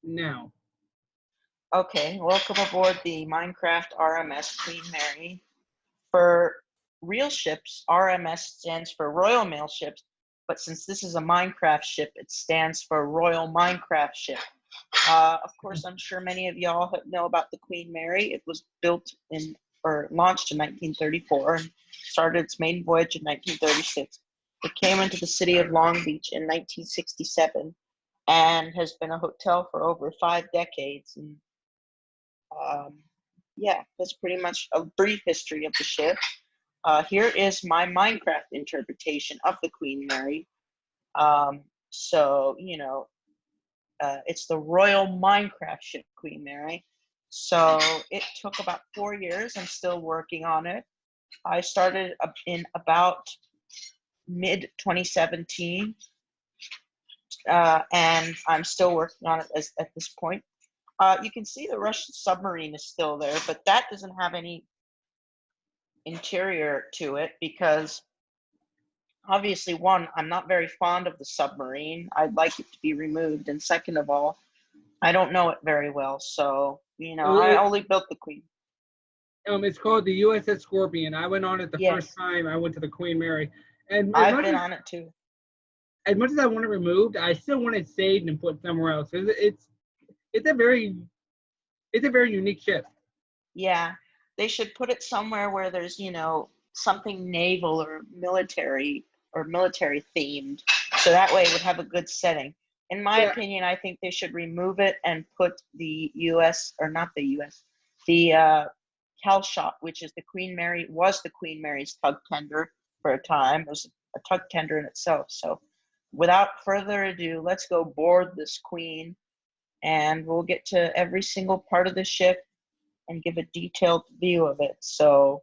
now. Okay, welcome aboard the Minecraft RMS Queen Mary. For real ships, RMS stands for Royal Mail Ships, but since this is a Minecraft ship, it stands for Royal Minecraft Ship. Of course, I'm sure many of y'all know about the Queen Mary. It was built in or launched in 1934 and started its maiden voyage in 1936. It came into the city of Long Beach in 1967 and has been a hotel for over 5 decades. And yeah, that's pretty much a brief history of the ship. Here is my Minecraft interpretation of the Queen Mary. So, it's the Royal Minecraft ship, Queen Mary. So it took about 4 years. I'm still working on it. I started in about mid 2017, and I'm still working on it at this point. You can see the Russian submarine is still there, but that doesn't have any interior to it because obviously, one, I'm not very fond of the submarine. I'd like it to be removed. And second of all, I don't know it very well. So, Oh, I only built the Queen. it's called the USS Scorpion. I went on it the first Yes, time I went to the Queen Mary, and I've been on it too. as much as I want it removed, I still want it saved and put somewhere else. It's a very unique ship. Yeah, they should put it somewhere where there's, something naval or military themed. So that way it would have a good setting. In my Yeah, opinion, I think they should remove it and put the US, or not the US, the Calshot, which is was the Queen Mary's tug tender for a time. It was a tug tender in itself. So without further ado, let's go board this Queen and we'll get to every single part of the ship and give a detailed view of it. So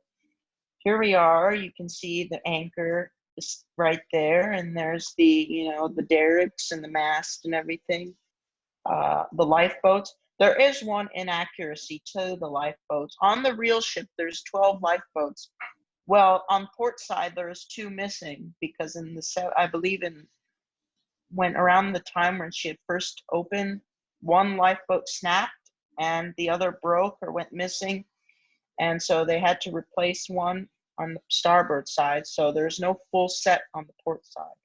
here we are. You can see the anchor is right there, and there's the derricks and the mast and everything. The lifeboats. There is one inaccuracy to the lifeboats. On the real ship, there's 12 lifeboats. Well, on port side, there's two missing because I believe when around the time when she had first opened, one lifeboat snapped and the other broke or went missing. And so they had to replace one on the starboard side. So there's no full set on the port side.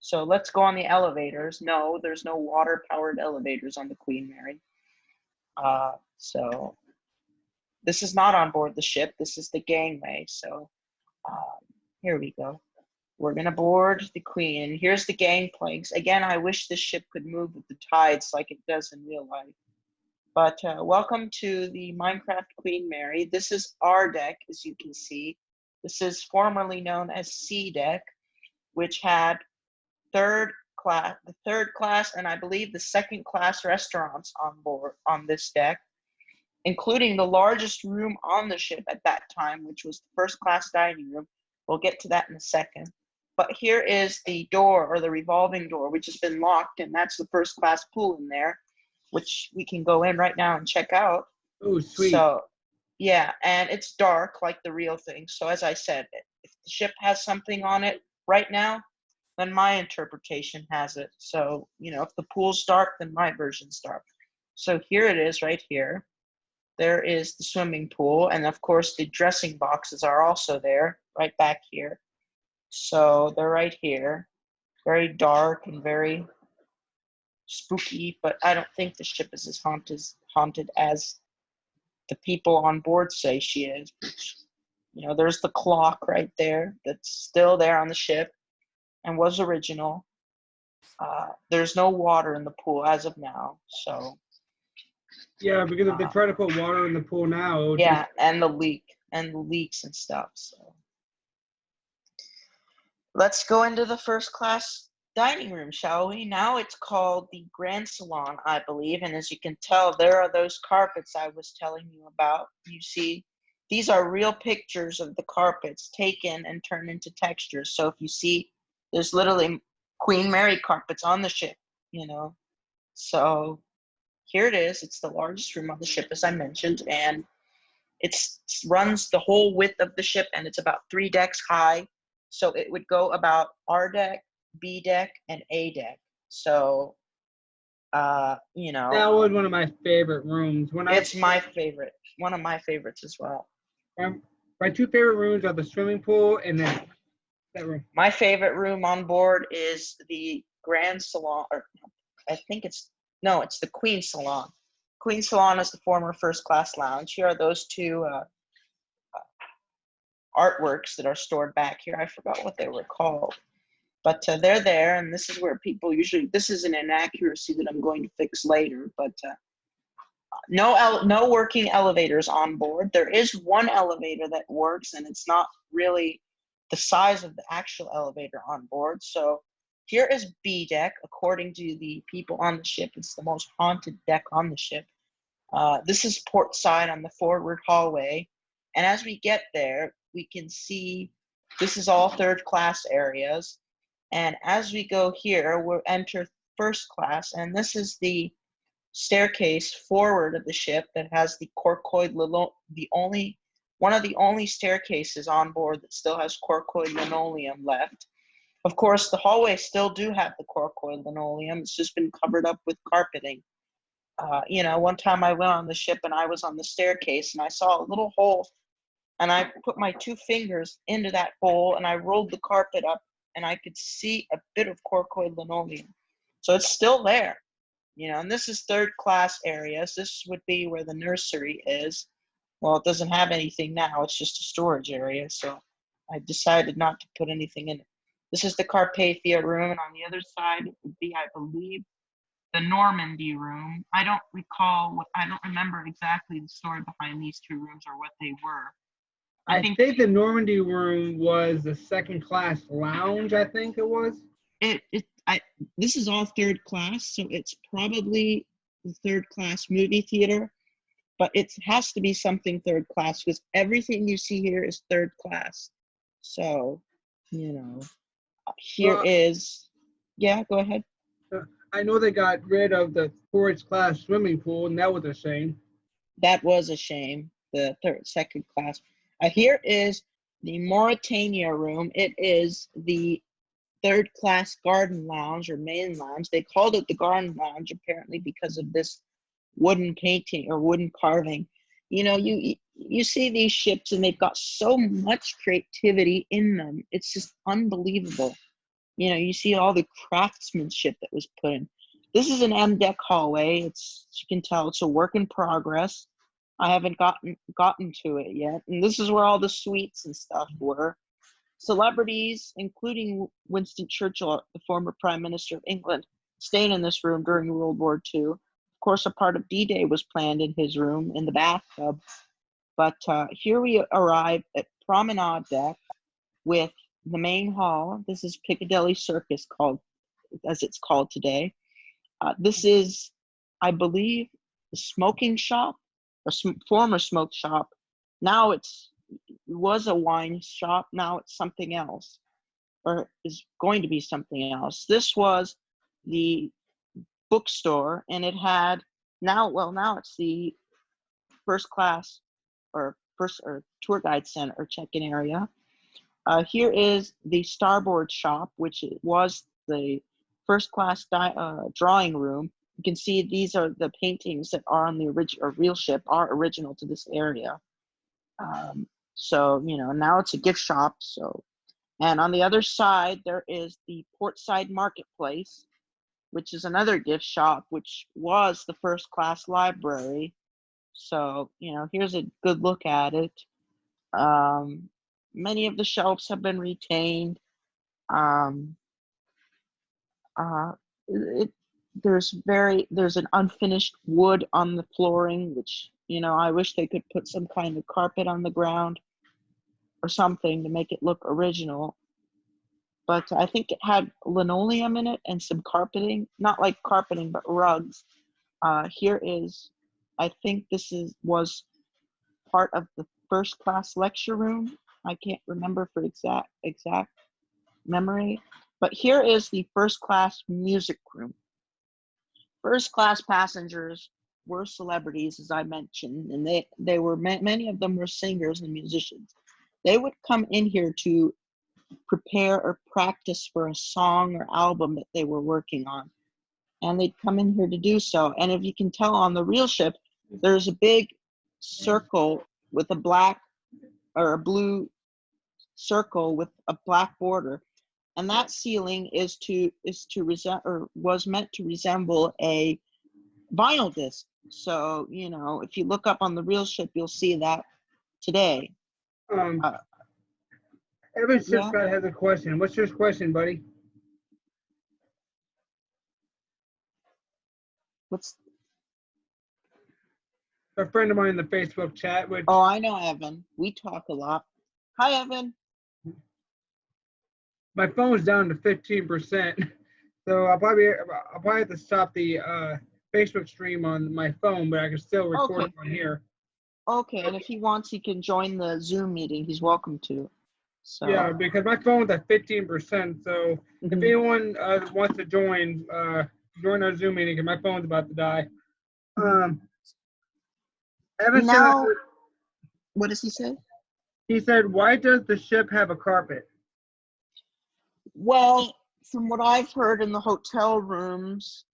So let's go on the elevators. No, there's no water-powered elevators on the Queen Mary. So this is not on board the ship. This is the gangway. So here we go. We're going to board the Queen. Here's the gangplanks. Again, I wish this ship could move with the tides like it does in real life. But welcome to the Minecraft Queen Mary. This is our deck, as you can see. This is formerly known as C deck, which had the third class, and I believe the second class restaurants on board on this deck, including the largest room on the ship at that time, which was the first class dining room. We'll get to that in a second. But here is the door, or the revolving door, which has been locked, and that's the first class pool in there, which we can go in right now and check out. Oh, sweet. So, yeah, and it's dark like the real thing. So, as I said, if the ship has something on it right now, then my interpretation has it. So, if the pool's dark, then my version's dark. So, here it is right here. There is the swimming pool, and of course, the dressing boxes are also there, right back here. So, they're right here. Very dark and very spooky, but I don't think the ship is as haunted as the people on board say she is. There's the clock right there that's still there on the ship and was original. There's no water in the pool as of now, so Yeah, because if they try to put water in the pool now, it would just yeah, and the leaks and stuff. So let's go into the first class dining room, shall we? Now it's called the Grand Salon, I believe, and as you can tell, there are those carpets I was telling you about. You see, these are real pictures of the carpets taken and turned into textures. So if you see, there's literally Queen Mary carpets on the ship, So here it is. It's the largest room on the ship, as I mentioned, and it runs the whole width of the ship, and it's about 3 decks high. So it would go about R deck, B deck, and A deck. So You know, That was one of my favorite rooms. it's my favorite, one of my favorites as well. My two favorite rooms are the swimming pool and then that room. My favorite room on board is the Grand Salon, or I think it's the Queen Salon. Queen Salon is the former first class lounge. Here are those two artworks that are stored back here. I forgot what they were called, but they're there, and this is where people usually. This is an inaccuracy that I'm going to fix later, but no working elevators on board. There is one elevator that works, and it's not really the size of the actual elevator on board. So here is B deck. According to the people on the ship, it's the most haunted deck on the ship. This is port side on the forward hallway. And as we get there, we can see this is all third class areas. And as we go here, we'll enter first class. And this is the staircase forward of the ship that has the corkoid one of the only staircases on board that still has corkoid linoleum left. Of course, the hallways still do have the corkoid linoleum. It's just been covered up with carpeting. One time I went on the ship and I was on the staircase and I saw a little hole and I put my 2 fingers into that hole and I rolled the carpet up and I could see a bit of corkoid linoleum. So it's still there, and this is third class areas. This would be where the nursery is. Well, it doesn't have anything now. It's just a storage area. So I decided not to put anything in it. This is the Carpathia room. And on the other side would be, I believe, the Normandy room. I don't remember exactly the story behind these 2 rooms or what they were. I think the Normandy room was the second class lounge, I think it was. This is all third class, so it's probably the third class movie theater, but it has to be something third class because everything you see here is third class. So, here is, yeah, go ahead. I know they got rid of the first class swimming pool, and that was a shame. That was a shame, the second class. Here is the Mauritania room. It is the third class garden lounge or main lounge. They called it the garden lounge apparently because of this wooden painting or wooden carving. You see these ships and they've got so much creativity in them. It's just unbelievable. You see all the craftsmanship that was put in. This is an M deck hallway. As you can tell, it's a work in progress. I haven't gotten to it yet. And this is where all the suites and stuff were. Celebrities, including Winston Churchill, the former Prime Minister of England, stayed in this room during World War II. Of course, a part of D-Day was planned in his room in the bathtub. But here we arrive at Promenade Deck with the main hall. This is Piccadilly Circus, as it's called today. This is, I believe, the smoking shop, a former smoke shop. Now it was a wine shop. Now it's something else, or is going to be something else. This was the bookstore, and it had now it's the first class or tour guide center or check-in area. Here is the starboard shop, which was the first class drawing room. You can see these are the paintings that are on the real ship, are original to this area. So, now it's a gift shop. So, and on the other side, there is the Portside Marketplace, which is another gift shop, which was the first class library. So, here's a good look at it. Many of the shelves have been retained. There's an unfinished wood on the flooring, which, I wish they could put some kind of carpet on the ground or something to make it look original. But I think it had linoleum in it and some carpeting, not like carpeting, but rugs. Here is, I think this was part of the first class lecture room. I can't remember for exact memory, but here is the first class music room. First class passengers were celebrities, as I mentioned, and they were many of them were singers and musicians. They would come in here to prepare or practice for a song or album that they were working on. and they'd come in here to do so. And if you can tell on the real ship, there's a big circle with a black or a blue circle with a black border, and that ceiling was meant to resemble a vinyl disc. So if you look up on the real ship, you'll see that today. Um, Uh, Evan yeah. Shipcott has a question. What's your question, buddy? What's? A friend of mine in the Facebook chat. Which Oh, I know Evan. We talk a lot. Hi, Evan. my phone's down to 15%, so I'll probably have to stop the Facebook stream on my phone, but I can still record it on here. Okay, and if he wants, he can join the Zoom meeting. He's welcome to. So. Yeah, because my phone's at 15%. So if anyone wants to join our Zoom meeting, because my phone's about to die. Evan now, what does he say? He said, "Why does the ship have a carpet?" Well, from what I've heard in the hotel rooms,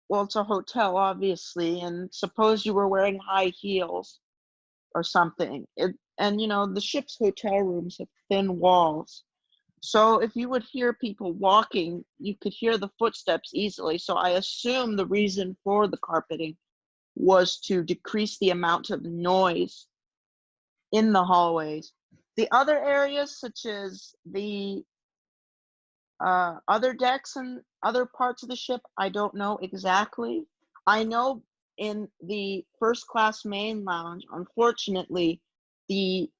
well, it's a hotel, obviously, and suppose you were wearing high heels or something. And the ship's hotel rooms have thin walls. So if you would hear people walking, you could hear the footsteps easily. So I assume the reason for the carpeting was to decrease the amount of noise in the hallways. The other areas, such as the other decks and other parts of the ship, I don't know exactly. I know in the first class main lounge, unfortunately, the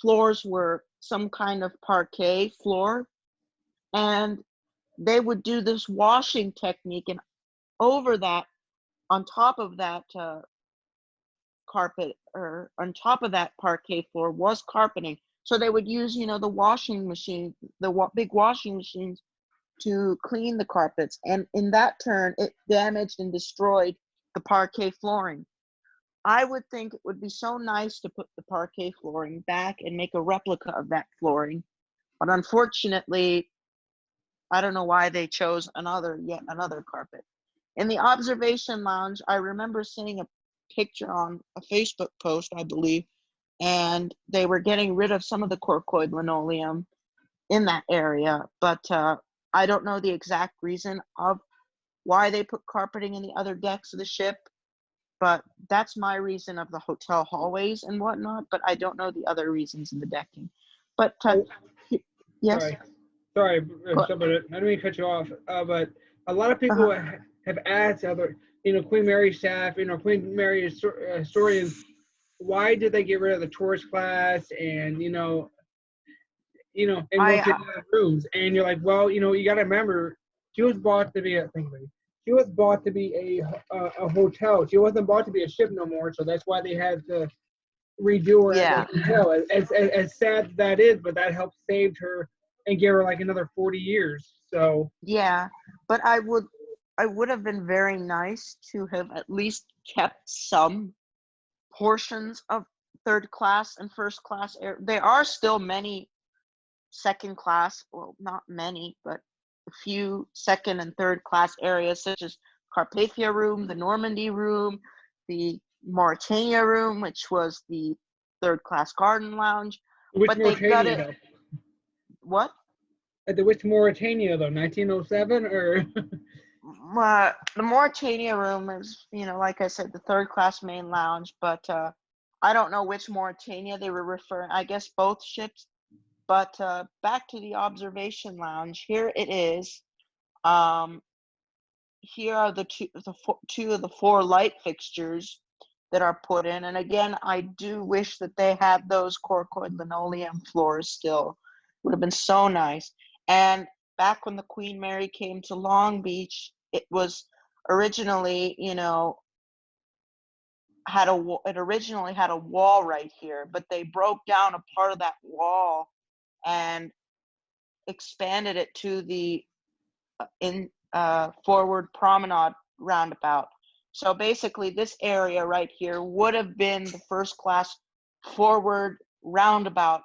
floors were some kind of parquet floor, and they would do this washing technique, and over that, on top of that carpet, or on top of that parquet floor was carpeting. So they would use, the washing machine, the big washing machines, to clean the carpets, and in that turn it damaged and destroyed the parquet flooring. I would think it would be so nice to put the parquet flooring back and make a replica of that flooring, but unfortunately I don't know why they chose yet another carpet. In the observation lounge, I remember seeing a picture on a Facebook post, I believe, and they were getting rid of some of the corkoid linoleum in that area, but I don't know the exact reason of why they put carpeting in the other decks of the ship, but that's my reason of the hotel hallways and whatnot, but I don't know the other reasons in the decking. But yes. Sorry, but I didn't mean to cut you off. But a lot of people have asked other, Queen Mary staff, Queen Mary historians, why did they get rid of the tourist class and and go to the rooms? And you're like, well, you got to remember, she was bought to be a hotel. She wasn't bought to be a ship no more. So that's why they had to redo her as a hotel. As sad as that is, but that helped save her and give her like another 40 years. So yeah, but I would have been very nice to have at least kept some portions of third class and first class air. There are still many second class, well, not many, but a few second and third class areas, such as Carpathia room, the Normandy room, the Mauritania room, which was the third class garden lounge. Which but Mauritania, they got it. Though? What? Which Mauritania though? 1907 or? The Mauritania room is, like I said, the third class main lounge, but I don't know which Mauritania they were referring. I guess both ships. But back to the observation lounge. Here it is. Here are two of the four light fixtures that are put in. And again, I do wish that they had those corkoid linoleum floors still. Would have been so nice. And back when the Queen Mary came to Long Beach, it was originally, it originally had a wall right here, but they broke down a part of that wall and expanded it to the forward promenade roundabout. So basically this area right here would have been the first class forward roundabout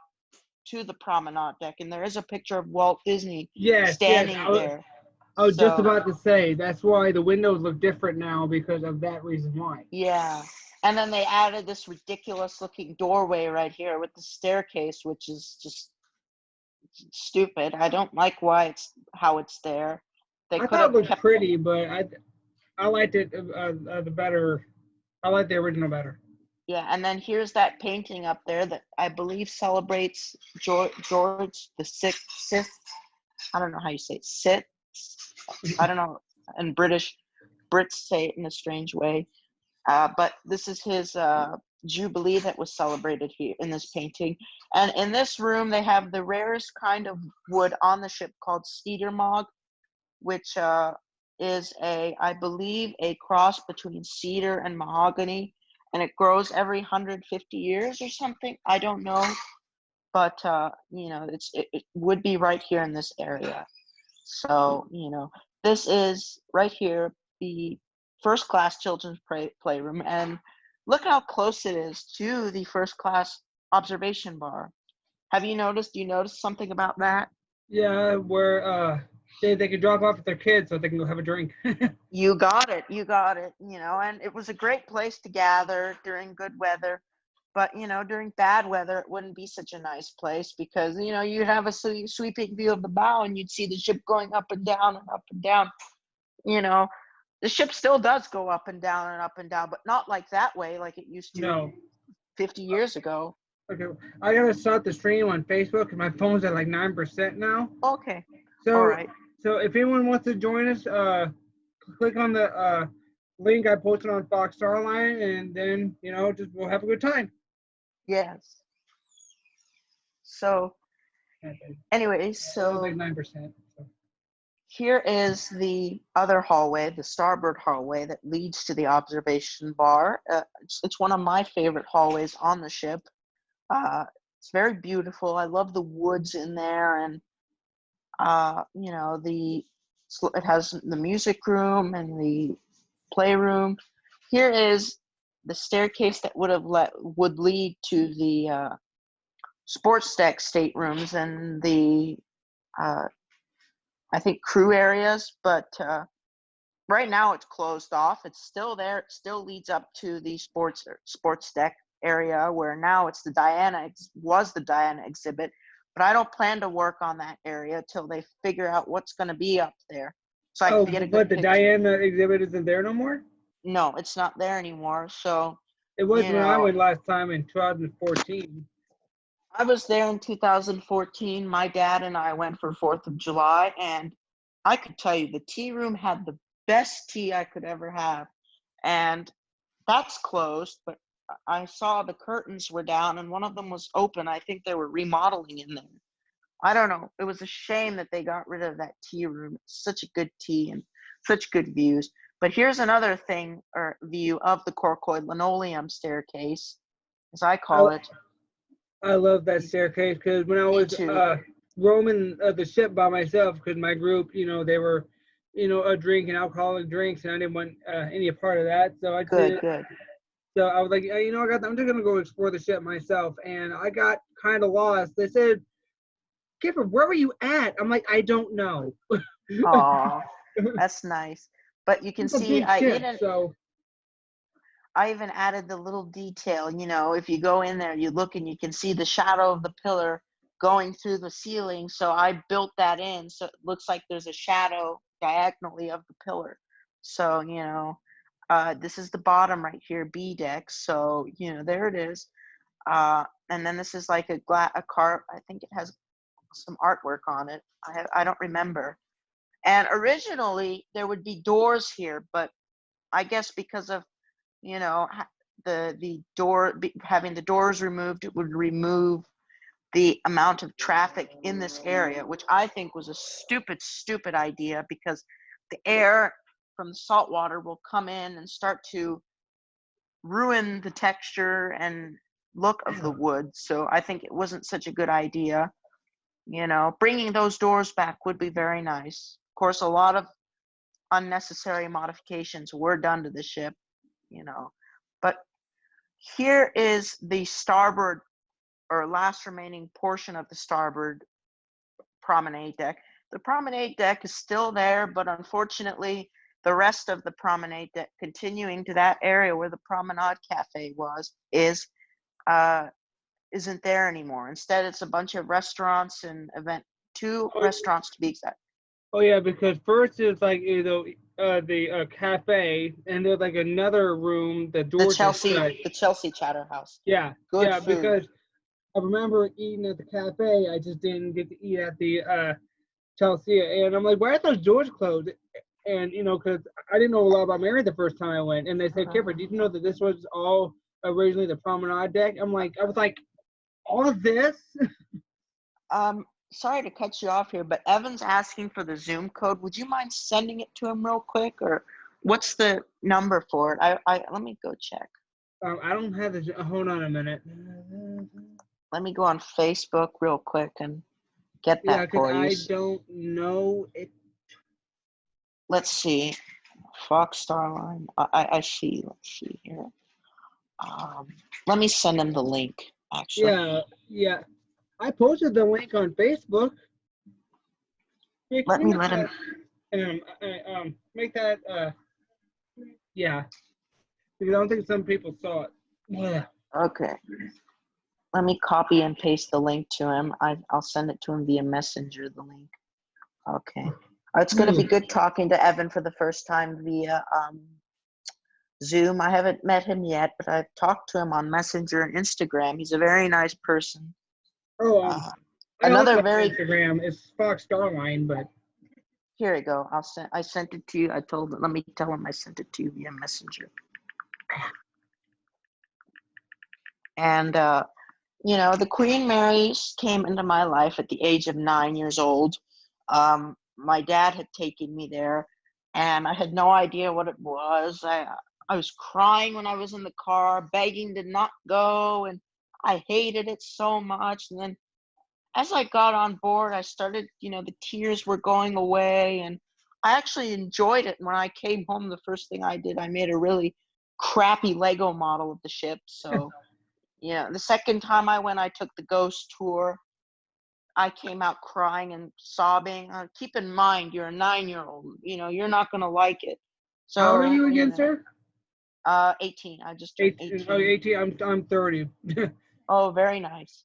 to the promenade deck. And there is a picture of Walt Disney standing there. I was just So about to say that's why the windows look different now because of that reason why. yeah. And then they added this ridiculous looking doorway right here with the staircase, which is just stupid. I don't like why it's how it's there. They I could thought it have looked kept, pretty, but I liked it the better. I like the original better. yeah. And then here's that painting up there that I believe celebrates George the Sixth. I don't know how you say it. Sixth. I don't know. And Brits say it in a strange way. But this is his jubilee that was celebrated here in this painting. And in this room, they have the rarest kind of wood on the ship called cedar mog, which is I believe, a cross between cedar and mahogany, and it grows every 150 years or something. I don't know, but it would be right here in this area. So this is right here, the first class children's playroom, and look how close it is to the first class observation bar. Have you noticed? Do you notice something about that? Yeah, where they could drop off with their kids so they can go have a drink. You got it. You got it. And it was a great place to gather during good weather. But, during bad weather, it wouldn't be such a nice place because, you'd have a sweeping view of the bow and you'd see the ship going up and down and up and down. The ship still does go up and down and up and down, but not like that way like it used to No. 50 years ago. Okay, I gotta start the stream on Facebook because my phone's at like 9% now. Okay. All So, right. so if anyone wants to join us, click on the link I posted on Fox Starline, and then just we'll have a good time. Yes. So, anyways, It was like so 9%. So. here is the other hallway, the starboard hallway that leads to the observation bar. It's one of my favorite hallways on the ship. It's very beautiful. I love the woods in there, and it has the music room and the playroom. Here is the staircase that would lead to the sports deck staterooms and the I think crew areas, but right now it's closed off. It's still there. It still leads up to the sports deck area where now it's the Diana exhibit, but I don't plan to work on that area till they figure out what's going to be up there, so I Oh, can get a good but the picture. Diana exhibit isn't there no more? No, it's not there anymore. So It was when I went last time in 2014. I was there in 2014. My dad and I went for 4th of July, and I could tell you the tea room had the best tea I could ever have. And that's closed, but I saw the curtains were down and one of them was open. I think they were remodeling in there. I don't know. It was a shame that they got rid of that tea room. It's such a good tea and such good views. But here's another thing or view of the Corcoid linoleum staircase, as I I, call it. I love that staircase because when I Me was too. roaming the ship by myself, because my group, they were, drinking alcoholic drinks, and I didn't want any part of that. So I Good, did. good. So I was like, I'm just gonna go explore the ship myself, and I got kind of lost. They said, "Kipper, where were you at?" I'm like, I don't know. Aw, that's nice. But you can It's a see big ship, so I even added the little detail, if you go in there, you look and you can see the shadow of the pillar going through the ceiling. So I built that in. So it looks like there's a shadow diagonally of the pillar. So, this is the bottom right here, B deck. So, there it is. And then this is like a car. I think it has some artwork on it. I don't remember. And originally there would be doors here, but I guess because of the having the doors removed, it would remove the amount of traffic in this area, which I think was a stupid idea because the air from the salt water will come in and start to ruin the texture and look of the wood. So I think it wasn't such a good idea. Bringing those doors back would be very nice. Of course, a lot of unnecessary modifications were done to the ship, but here is the starboard or last remaining portion of the starboard promenade deck. The promenade deck is still there, but unfortunately, the rest of the promenade deck, continuing to that area where the Promenade Cafe uh, isn't there anymore. Instead, it's a bunch of restaurants and two Oh, restaurants to be exact. oh yeah, because first it's like the cafe, and there's like another room. The The doors are Chelsea, shut. the Chelsea Chatter House. Yeah, Good yeah, food. because I remember eating at the cafe. I just didn't get to eat at the Chelsea, and I'm like, why are those doors closed? And because I didn't know a lot about Mary the first time I went, and they said, Kipper, did you know that this was all originally the promenade deck? I was like, all of this? Sorry to cut you off here, but Evan's asking for the Zoom code. Would you mind sending it to him real quick, or what's the number for it? I let me go check. I don't have the. Hold on a minute. Let me go on Facebook real quick and get Yeah, that because for you. I don't know it. Let's see. Fox Starline. I see. Let's see here. Let me send him the link, actually. Yeah, yeah. I posted the link on Facebook. Yeah, Let can me you let him. make that yeah, because I don't think some people saw it. Yeah. Okay. Let me copy and paste the link to him. I'll send it to him via Messenger, the link. Okay. It's going to be good talking to Evan for the first time via Zoom. I haven't met him yet, but I've talked to him on Messenger and Instagram. He's a very nice person. Oh, I also Another have very Instagram. It's Fox Starline, but here we go. I sent it to you. Let me tell him I sent it to you via Messenger. And the Queen Marys came into my life at the age of 9 years old. My dad had taken me there, and I had no idea what it was. I was crying when I was in the car, begging to not go, and I hated it so much. And then as I got on board, I started, the tears were going away, and I actually enjoyed it. When I came home, the first thing I did, I made a really crappy Lego model of the ship. So, the second time I went, I took the ghost tour. I came out crying and sobbing. Keep in mind, you're a 9-year-old. You're not gonna like it. So, how old are you again, sir? 18. I just turned 18. Oh, 18. I'm 30. Oh, very nice.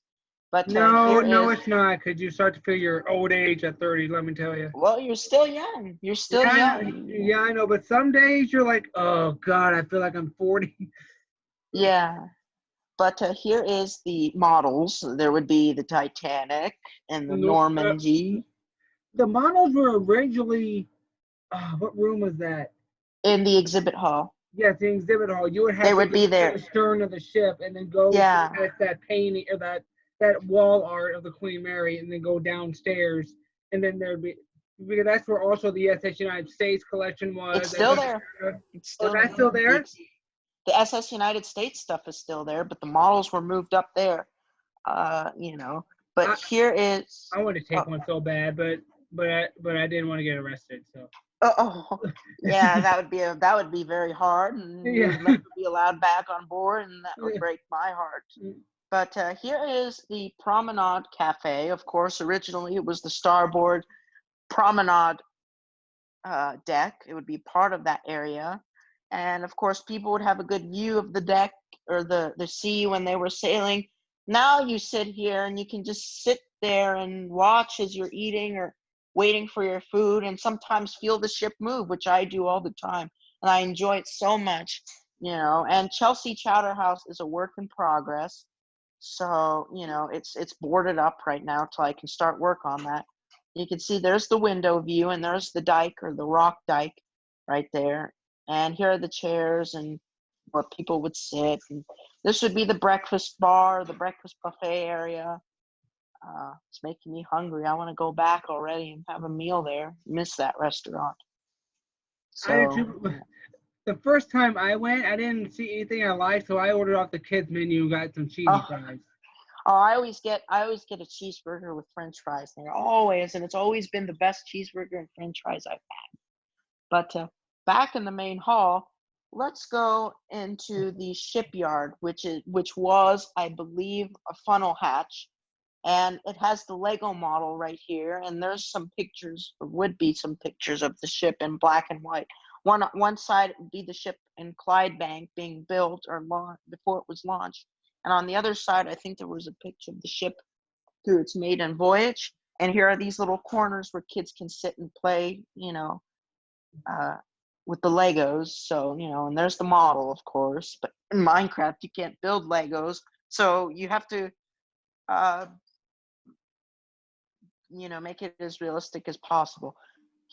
But No, here no, is. it's not, because you start to feel your old age at 30. Let me tell you. Well, you're still young. You're still Yeah, young. yeah, I know. But some days you're like, oh God, I feel like I'm 40. Yeah. But here is the models. There would be the Titanic and the No, Normandy the models were originally. What room was that? in the exhibit hall. Yes, the exhibit hall. You would They have to would go be to there. the stern of the ship and then go Yeah. past that painting or that wall art of the Queen Mary, and then go downstairs, and then there'd be, because that's where also the SS United States collection was. It's still there. It's Oh, still that's there. still there. The SS United States stuff is still there, but the models were moved up there. But here is. I wanted to take one so bad, but I didn't want to get arrested. So. Yeah, that would be very hard, and you would never be allowed back on board, and that would break my heart. But here is the Promenade Cafe. Of course, originally it was the starboard promenade deck. It would be part of that area, and of course, people would have a good view of the deck or the sea when they were sailing. Now you sit here and you can just sit there and watch as you're eating or waiting for your food, and sometimes feel the ship move, which I do all the time, and I enjoy it so much. And Chelsea Chowder House is a work in progress, so it's boarded up right now till I can start work on that. You can see there's the window view, and there's the dike or the rock dike right there, and here are the chairs and where people would sit, and this would be the breakfast bar, the breakfast buffet area. It's making me hungry. I want to go back already and have a meal there. Miss that restaurant. I did So too. The first time I went, I didn't see anything I liked, so I ordered off the kids menu and got some cheesy oh, fries. I always get a cheeseburger with French fries there, always, and it's always been the best cheeseburger and French fries I've had. But back in the main hall, let's go into the shipyard, which was, I believe, a funnel hatch. And it has the Lego model right here, and there's some pictures, or would be some pictures of the ship in black and white. One side would be the ship in Clydebank being built or launched before it was launched, and on the other side, I think there was a picture of the ship through its maiden voyage. And here are these little corners where kids can sit and play, uh, with the Legos. So, and there's the model, of course. But in Minecraft, you can't build Legos, so you have to uh, make it as realistic as possible.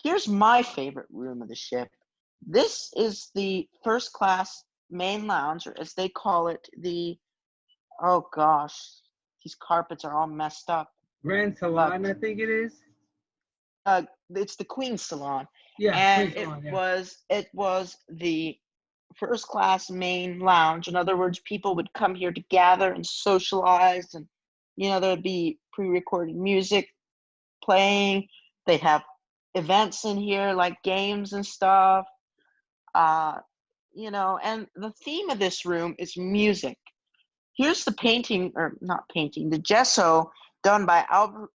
Here's my favorite room of the ship. This is the first class main lounge, or as they call it, oh gosh, these carpets are all messed up. Grand But Salon, I think it is. it's the Queen's Salon. Yeah, And Queen Salon. Yeah. it was the first class main lounge. In other words, people would come here to gather and socialize, and there'd be pre-recorded music playing. They have events in here like games and stuff. And the theme of this room is music. Here's the painting, or not painting, the gesso done by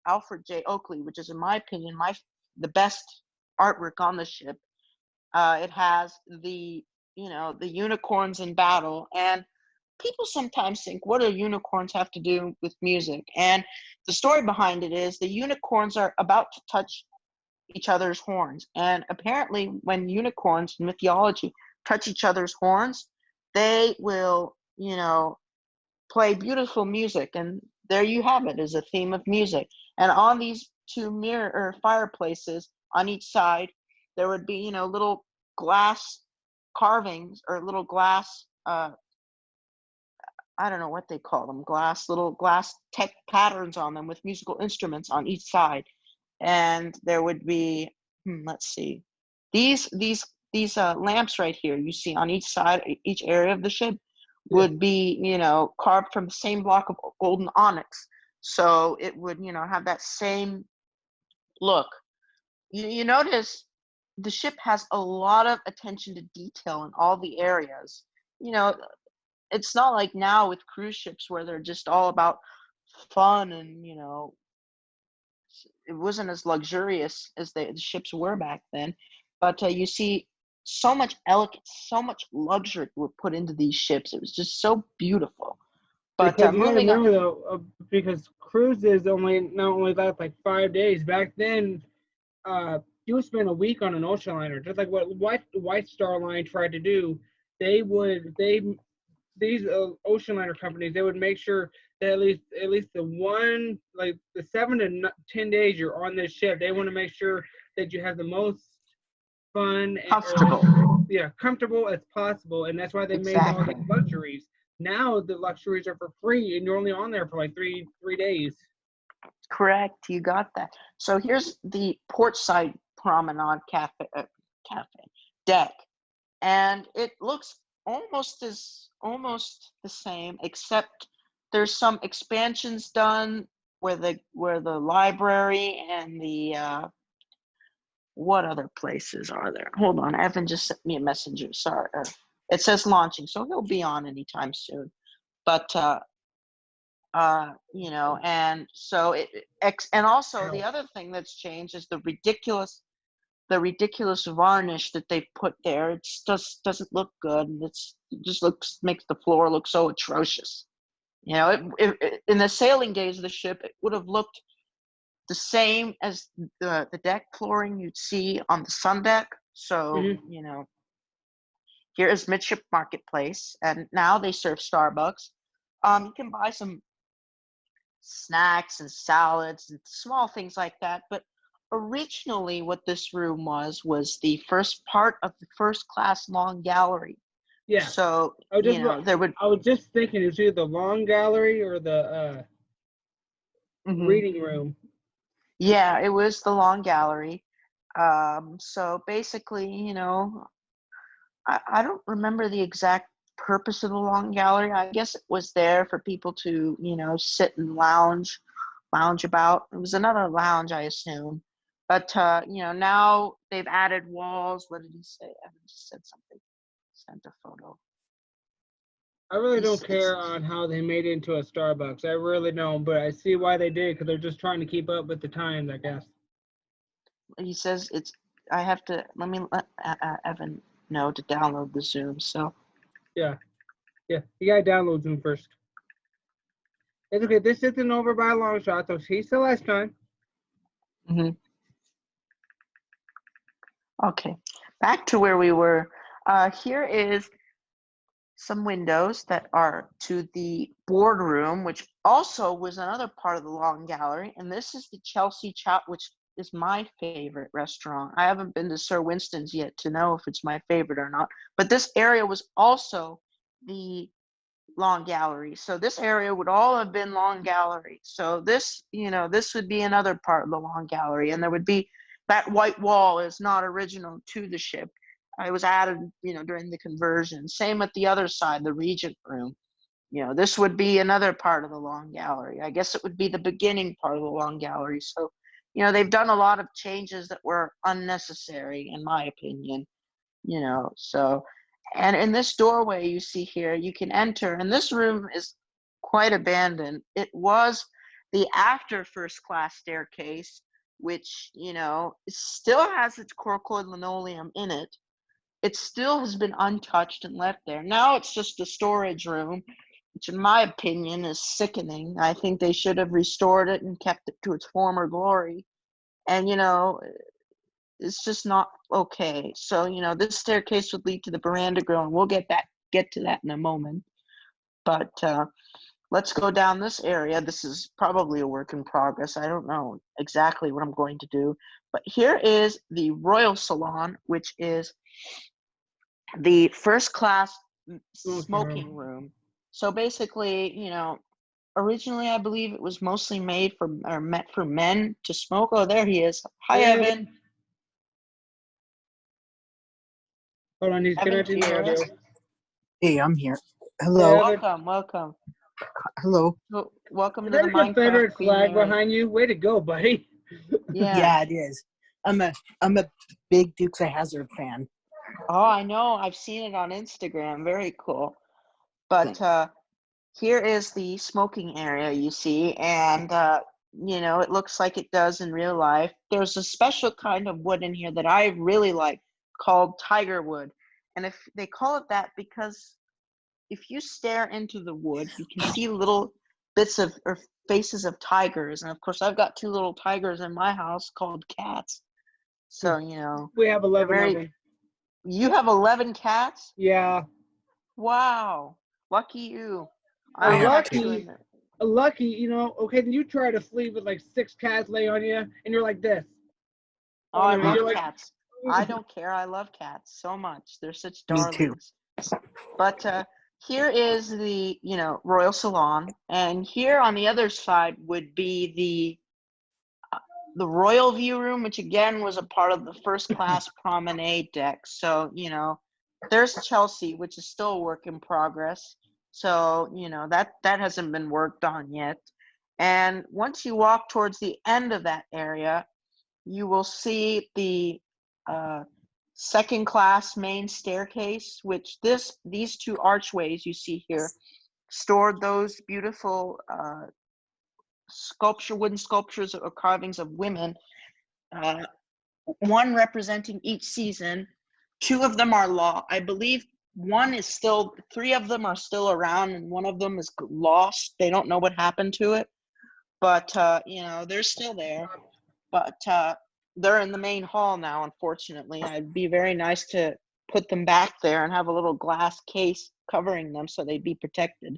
Alfred J. Oakley, which is, in my opinion, the best artwork on the ship. It has the unicorns in battle, and people sometimes think, what do unicorns have to do with music? And the story behind it is the unicorns are about to touch each other's horns, and apparently when unicorns in mythology touch each other's horns, they will play beautiful music. And there you have it, as a theme of music. And on these two mirror or fireplaces on each side, there would be little glass carvings, or little glass I don't know what they call them, little glass tech patterns on them with musical instruments on each side. And there would be, let's see, these lamps right here you see on each side, each area of the ship, would be carved from the same block of golden onyx. So it would have that same look. You notice the ship has a lot of attention to detail in all the areas. you know it's not like now with cruise ships where they're just all about fun, and it wasn't as luxurious as the ships were back then. But you see so much elegance, so much luxury were put into these ships. It was just so beautiful. But Because you got to moving on. remember though, because cruises not only last like 5 days. Back then, you would spend a week on an ocean liner, just like what White Star Line tried to do. These ocean liner companies, they would make sure that at least the 7 to 10 days you're on this ship, they want to make sure that you have the most fun Comfortable. comfortable as possible, and that's why they made all Exactly. these luxuries. Now the luxuries are for free, and you're only on there for like three days. Correct. You got that. So here's the portside promenade cafe deck, and it looks almost the same, except there's some expansions done where the library and the what other places are there? Hold on, Evan just sent me a messenger. Sorry, it says launching, so he'll be on anytime soon. But and so and also the other thing that's changed is the ridiculous varnish that they put there. It just doesn't look good, and it just makes the floor look so atrocious. In the sailing days of the ship, it would have looked the same as the deck flooring you'd see on the sun deck. So Mm-hmm. Here is Midship Marketplace, and now they serve Starbucks. You can buy some snacks and salads and small things like that. But originally, what this room was the first part of the first class long gallery. Yeah. So there would. I was just thinking it was either the long gallery or the reading room. Yeah, it was the long gallery. So basically, I don't remember the exact purpose of the long gallery. I guess it was there for people to, sit and lounge about. It was another lounge, I assume. But now they've added walls. What did he say? Evan just said something. Sent a photo. I really don't It's care on how they made it into a Starbucks. I really don't, but I see why they did because they're just trying to keep up with the times, I guess. he says it's. I have to let me let Evan know to download the Zoom. So Yeah, yeah. You gotta download Zoom first. It's okay. This isn't over by a long shot, though. He's the last time. mhm. Okay, back to where we were. Here is some windows that are to the boardroom, which also was another part of the long gallery. And this is the Chelsea Chop, which is my favorite restaurant. I haven't been to Sir Winston's yet to know if it's my favorite or not. But this area was also the long gallery. So this area would all have been long gallery. So this, this would be another part of the long gallery. And there would be that white wall is not original to the ship. It was added, during the conversion. Same with the other side, the Regent Room. This would be another part of the long gallery. I guess it would be the beginning part of the long gallery. So, they've done a lot of changes that were unnecessary, in my opinion. So, and in this doorway you see here, you can enter, and this room is quite abandoned. It was the after first class staircase, which, it still has its corrugated linoleum in it. It still has been untouched and left there. Now it's just a storage room, which in my opinion is sickening. I think they should have restored it and kept it to its former glory. And, it's just not okay. So, this staircase would lead to the veranda grill, and we'll get to that in a moment. But let's go down this area. This is probably a work in progress. I don't know exactly what I'm going to do. But here is the Royal Salon, which is the first class smoking room. So basically, originally I believe it was mostly made for or meant for men to smoke. Oh, there he is. Hi, Evan. Hold on, he's Evan, connecting can you the hear audio. us? Hey, I'm here. Hey, Hello. Evan. Welcome. Hello. Welcome Is to that the a Minecraft Confederate Queen flag Mary. behind you? Way to go, buddy. Yeah. Yeah, it is. I'm a big Dukes of Hazzard fan. Oh, I know. I've seen it on Instagram. Very cool. But here is the smoking area, you see, and it looks like it does in real life. There's a special kind of wood in here that I really like called tiger wood. And if they call it that because if you stare into the wood, you can see little bits of or faces of tigers. And of course, I've got two little tigers in my house called cats. So, We have they're 11 of very. them. You have 11 cats? Yeah. Wow. Lucky you. I I only have have two. two in there. Lucky, okay, then you try to sleep with like 6 cats lay on you, and you're like this. Oh, I No, love you're like, cats. I don't care. I love cats so much. They're such Me too. darlings. But here is the, Royal Salon, and here on the other side would be the Royal View Room, which again was a part of the first class promenade deck. So, there's Chelsea, which is still a work in progress. So, that hasn't been worked on yet. And once you walk towards the end of that area, you will see the second class main staircase, which these two archways you see here stored those beautiful wooden sculptures or carvings of women, one representing each season. Two of them are I believe three of them are still around, and one of them is lost. They don't know what happened to it, but they're still there. But they're in the main hall now, unfortunately. It'd be very nice to put them back there and have a little glass case covering them so they'd be protected.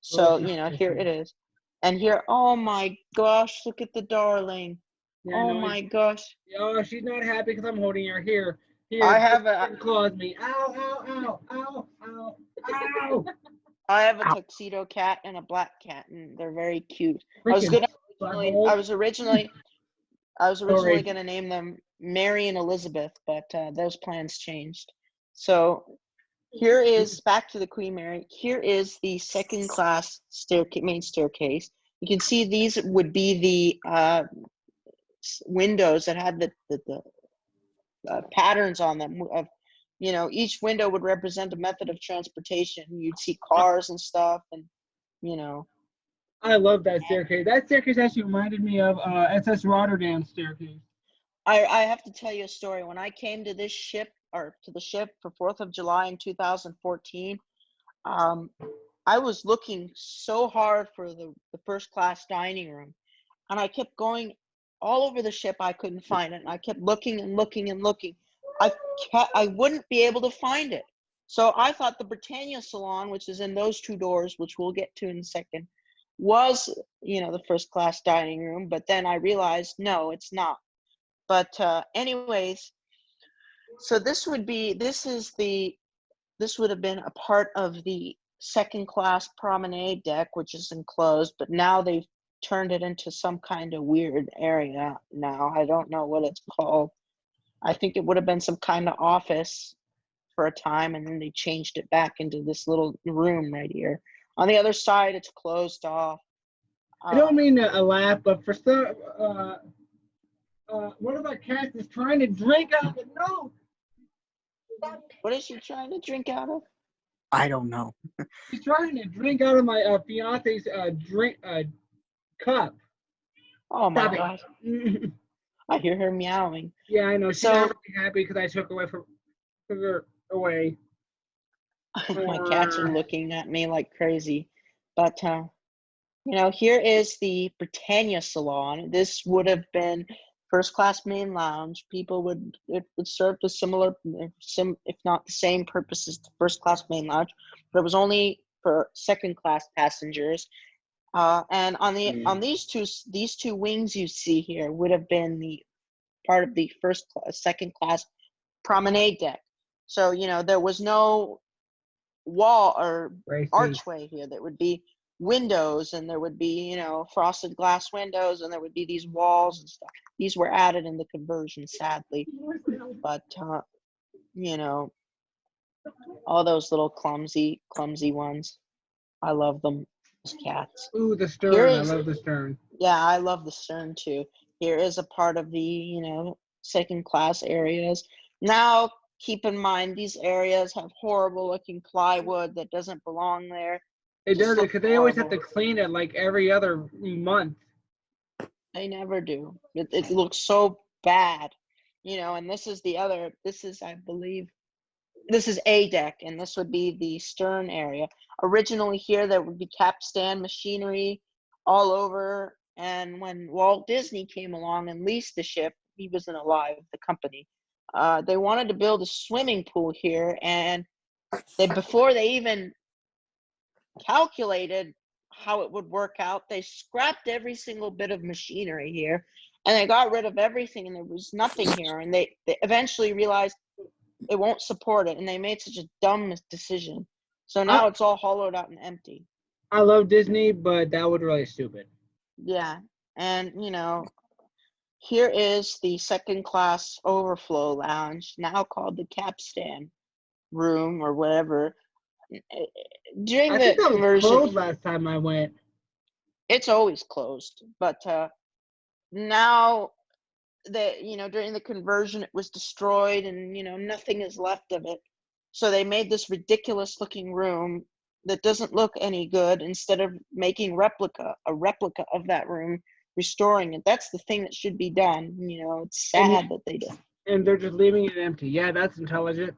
So, here it is. And here, oh my gosh, look at the darling. yeah, Oh no, my gosh. oh, she's not happy because I'm holding her. Here, I have a claws me. Ow, ow, ow, ow, ow, ow. I have a Ow. tuxedo cat and a black cat, and they're very cute. Freaking I was originally Sorry. going to name them Mary and Elizabeth, but those plans changed. So here is back to the Queen Mary. Here is the second class main staircase. You can see these would be the windows that had the patterns on them of each window would represent a method of transportation. You'd see cars and stuff, and you know. I love that staircase. That staircase actually reminded me of SS Rotterdam staircase. I have to tell you a story. When I came to this ship, or to the ship for 4th of July in 2014, I was looking so hard for the first class dining room, and I kept going all over the ship. I couldn't find it, and I kept looking and looking and looking. I wouldn't be able to find it. So I thought the Britannia Salon, which is in those two doors, which we'll get to in a second, was, the first class dining room. But then I realized, no, it's not. But anyways, so this would have been a part of the second class promenade deck, which is enclosed, but now they've turned it into some kind of weird area now. I don't know what it's called. I think it would have been some kind of office for a time, and then they changed it back into this little room right here. On the other side, it's closed off. I don't mean to laugh, but for some, one of our cats is trying to drink out of it. No! What is she trying to drink out of? I don't know. She's trying to drink out of my fiance's drink cup. Oh my Stop gosh. it. I hear her meowing. Yeah, I know. She's So- not really happy because I took her away. My cats are looking at me like crazy. But, here is the Britannia Salon. This would have been first class main lounge. It would serve a similar, if not the same purpose as the first class main lounge, but it was only for second class passengers. And on these two wings you see here would have been the part of the second class promenade deck. So, there was no wall or archway here. There would be windows, and there would be, frosted glass windows, and there would be these walls and stuff. These were added in the conversion, sadly. But, all those little clumsy ones. I love them. Those cats. Ooh, the stern. I love the stern. Yeah, I love the stern too. Here is a part of the, second class areas. Now, keep in mind, these areas have horrible looking plywood that doesn't belong there. It does, because they always have to clean it like every other month. They never do. It looks so bad, and this is I believe, this is A deck, and this would be the stern area. Originally here, there would be capstan machinery all over, and when Walt Disney came along and leased the ship, he wasn't alive, the company, they wanted to build a swimming pool here, and before they even calculated how it would work out, they scrapped every single bit of machinery here, and they got rid of everything, and there was nothing here, and they eventually realized it won't support it, and they made such a dumb decision. So now it's all hollowed out and empty. I love Disney, but that was really stupid. Yeah, and here is the second class overflow lounge, now called the capstan room or whatever. During I the think that was conversion, closed last time I went. it's always closed, but now that during the conversion it was destroyed, and nothing is left of it. So they made this ridiculous looking room that doesn't look any good. Instead of making a replica of that room, restoring it. That's the thing that should be done. It's sad that they did. And they're just leaving it empty. Yeah, that's intelligent.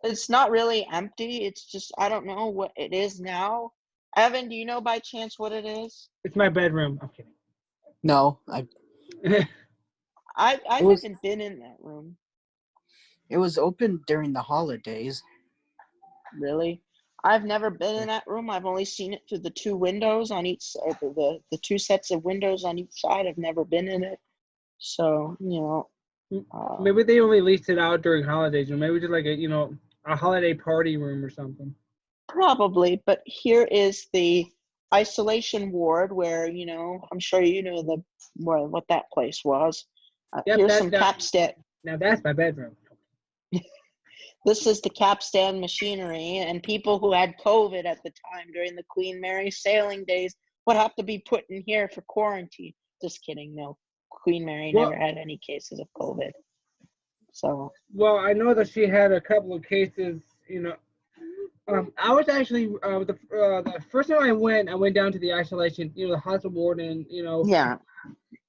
It's not really empty. It's just, I don't know what it is now. Evan, do you know by chance what it is? It's my bedroom. I'm kidding. No, I haven't been in that room. It was open during the holidays. Really? I've never been in that room. I've only seen it through the two windows on each side, the two sets of windows on each side. I've never been in it. So, maybe they only leased it out during holidays, or maybe just like a holiday party room or something. Probably, but here is the isolation ward where, I'm sure what that place was. Yep, here's some capstan. Now that's my bedroom. This is the capstan machinery, and people who had COVID at the time during the Queen Mary sailing days would have to be put in here for quarantine. Just kidding. No, Queen Mary never had any cases of COVID. So Well, I know that she had a couple of cases. I was actually the first time I went down to the isolation. The hospital ward, and yeah,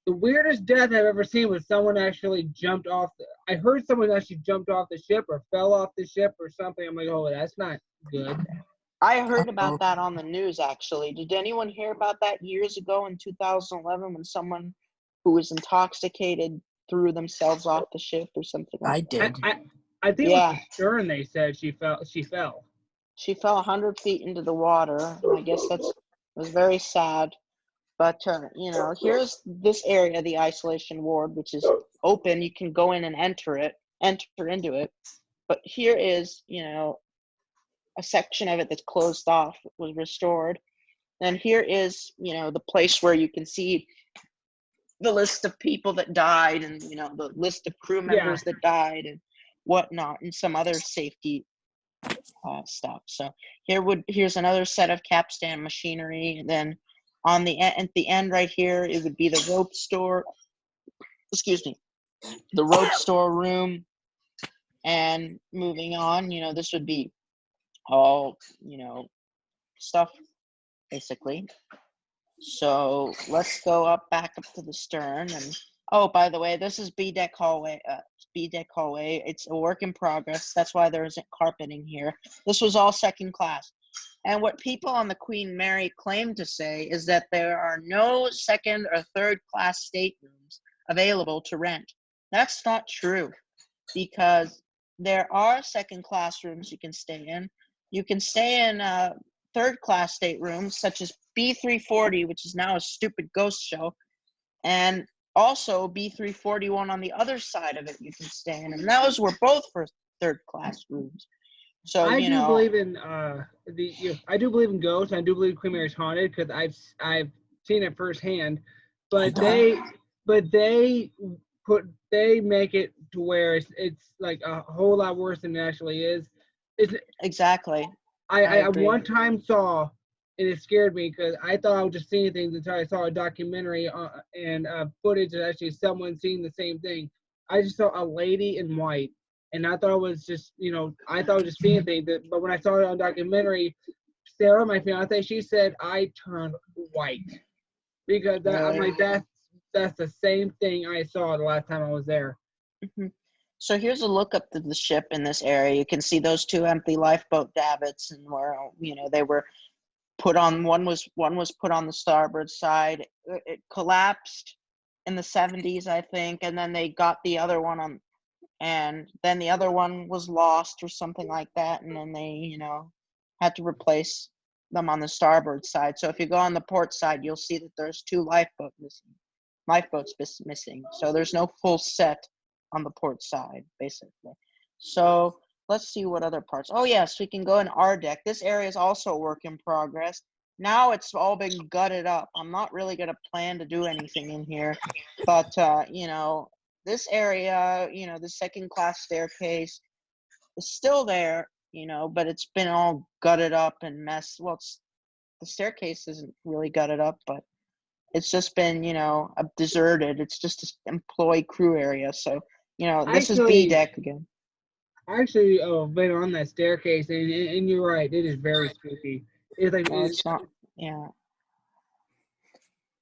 the weirdest death I've ever seen was someone actually jumped off. I heard someone actually jumped off the ship or fell off the ship or something. I'm like, oh, that's not good. I heard about Oh, that on the news, actually. Did anyone hear about that years ago in 2011 when someone who was intoxicated threw themselves off the ship or something like I that? I did. I, I think it was Yeah, the stern. They said she fell. She fell. she fell 100 feet into the water. I guess that was very sad. But, here's this area, the isolation ward, which is open. You can go in and enter into it. But here is, a section of it that's closed off, was restored. And here is, the place where you can see the list of people that died and, the list of crew Yeah. members that died and whatnot, and some other safety stuff. So here's another set of capstan machinery. And then at the end right here, it would be the rope store. Excuse me, the rope store room. And moving on, this would be all stuff basically. So let's go back up to the stern. And oh, by the way, this is B deck hallway. B deck hallway. It's a work in progress. That's why there isn't carpeting here. This was all second class. And what people on the Queen Mary claim to say is that there are no second or third class staterooms available to rent. That's not true, because there are second class rooms you can stay in. You can stay in third class staterooms such as B340, which is now a stupid ghost show, and also B341 on the other side of it you can stay in, and those were both for third class rooms. So I do believe in I do believe in ghosts. I do believe Queen Mary's haunted because I've seen it firsthand. But they make it to where it's like a whole lot worse than it actually is. It's exactly. I agree. one time saw, and it scared me because I thought I was just seeing things until I saw a documentary and footage of actually someone seeing the same thing. I just saw a lady in white, and I thought it was just I thought I was just seeing things. But when I saw it on documentary, Sarah, my fiance, she said I turned white because I'm like that's the same thing I saw the last time I was there. Mm-hmm. So here's a look up to the ship in this area. You can see those two empty lifeboat davits, and where they were put on. One was put on the starboard side. It collapsed in the 70s, I think, and then they got the other one on, and then the other one was lost or something like that, and then they had to replace them on the starboard side. So if you go on the port side, you'll see that there's two lifeboats missing. So there's no full set on the port side, basically. So let's see what other parts. Oh yes, we can go in our deck. This area is also a work in progress. Now it's all been gutted up. I'm not really going to plan to do anything in here, but this area, the second class staircase is still there, but it's been all gutted up and messed. Well, the staircase isn't really gutted up, but it's just been, deserted. It's just an employee crew area. So, this is B deck again. I actually been on that staircase, and you're right. It is very spooky. It's like No, it's not. Yeah.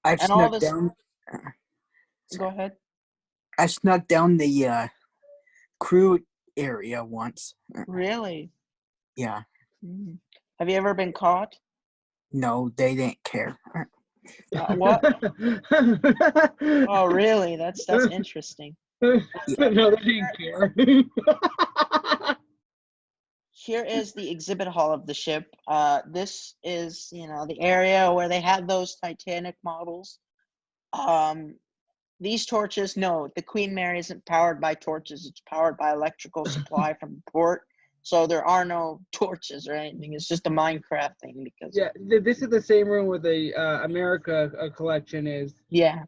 I've And all snuck this. down. Go ahead. I snuck down the crew area once. Really? Yeah. Mm. Have you ever been caught? No, they didn't care. What? Oh, really? That's interesting. No, they didn't care. Here is the exhibit hall of the ship. This is, the area where they had those Titanic models. These torches, no, the Queen Mary isn't powered by torches. It's powered by electrical supply from the port. So there are no torches or anything. It's just a Minecraft thing because. Yeah, this is the same room where the America collection is. Yeah.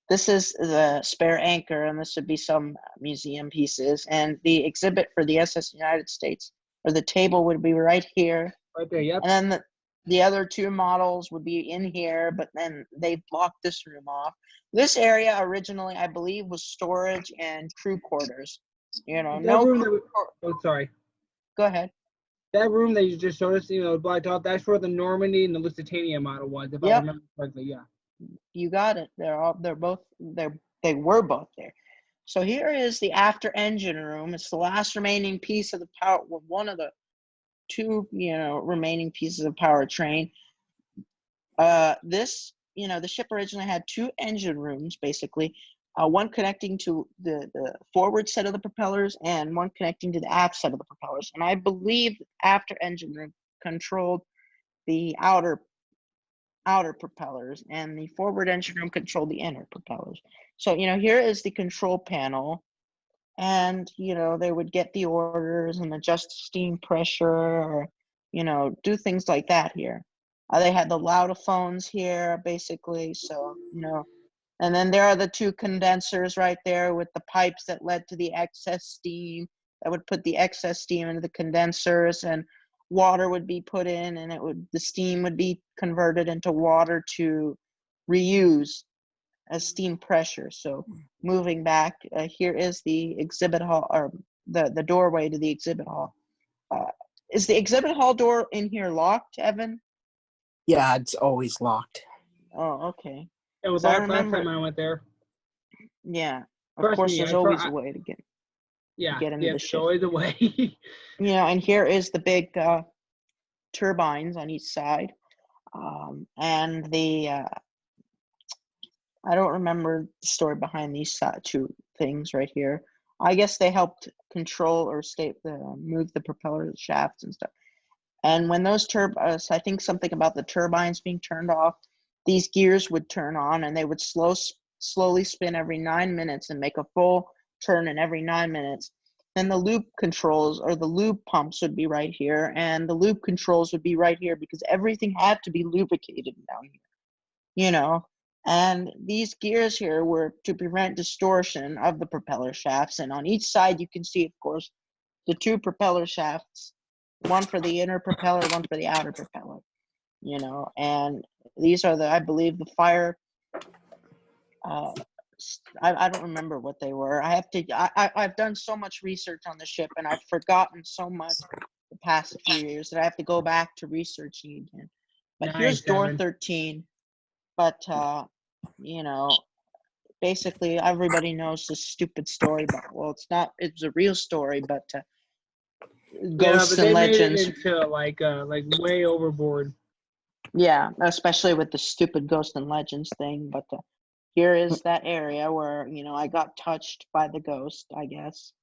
This is the spare anchor, and this would be some museum pieces. And the exhibit for the SS United States, or the table, would be right here. Right there, yep. And then the other two models would be in here, but then they blocked this room off. This area originally, I believe, was storage and crew quarters. You know, That no. room that oh, sorry. Go ahead. That room that you just showed us, blacked out, that's for the Normandy and the Lusitania model ones, if I Yep, remember correctly. Yeah. you got it. They were both there. So here is the after engine room. It's the last remaining piece of the power, well, one of the two, remaining pieces of powertrain. The ship originally had two engine rooms, basically, one connecting to the forward set of the propellers and one connecting to the aft set of the propellers. And I believe after engine room controlled the outer propellers, and the forward engine room controlled the inner propellers. So, here is the control panel, and, they would get the orders and adjust steam pressure, or, do things like that here. They had the loudophones here, basically, so, and then there are the two condensers right there with the pipes that led to the excess steam that would put the excess steam into the condensers, and water would be put in, and the steam would be converted into water to reuse as steam pressure. So moving back, here is the exhibit hall, or the doorway to the exhibit hall. Is the exhibit hall door in here locked, Evan? Yeah, it's always locked. Oh, okay. It was So I locked last remember, time I went there. yeah. Of Trust course, me, there's I try. always a way to get Yeah, into yeah, the there's ship. always a way. And here is the big turbines on each side, and I don't remember the story behind these two things right here. I guess they helped control or move the propeller shafts and stuff. And when those I think something about the turbines being turned off, these gears would turn on, and they would slowly spin every 9 minutes and make a full turn in every 9 minutes. Then the loop controls, or the lube pumps, would be right here, and the lube controls would be right here, because everything had to be lubricated down here, And these gears here were to prevent distortion of the propeller shafts. And on each side, you can see, of course, the two propeller shafts, one for the inner propeller, one for the outer propeller, And these are I believe, the fire. I don't remember what they were. I've done so much research on the ship, and I've forgotten so much the past few years that I have to go back to researching again. But here's Nice, door Evan. 13. But, basically everybody knows this stupid story, but, well, it's a real story, but ghosts but and they made it legends. into like way overboard. Yeah, especially with the stupid ghost and legends thing. But here is that area where, I got touched by the ghost, I guess.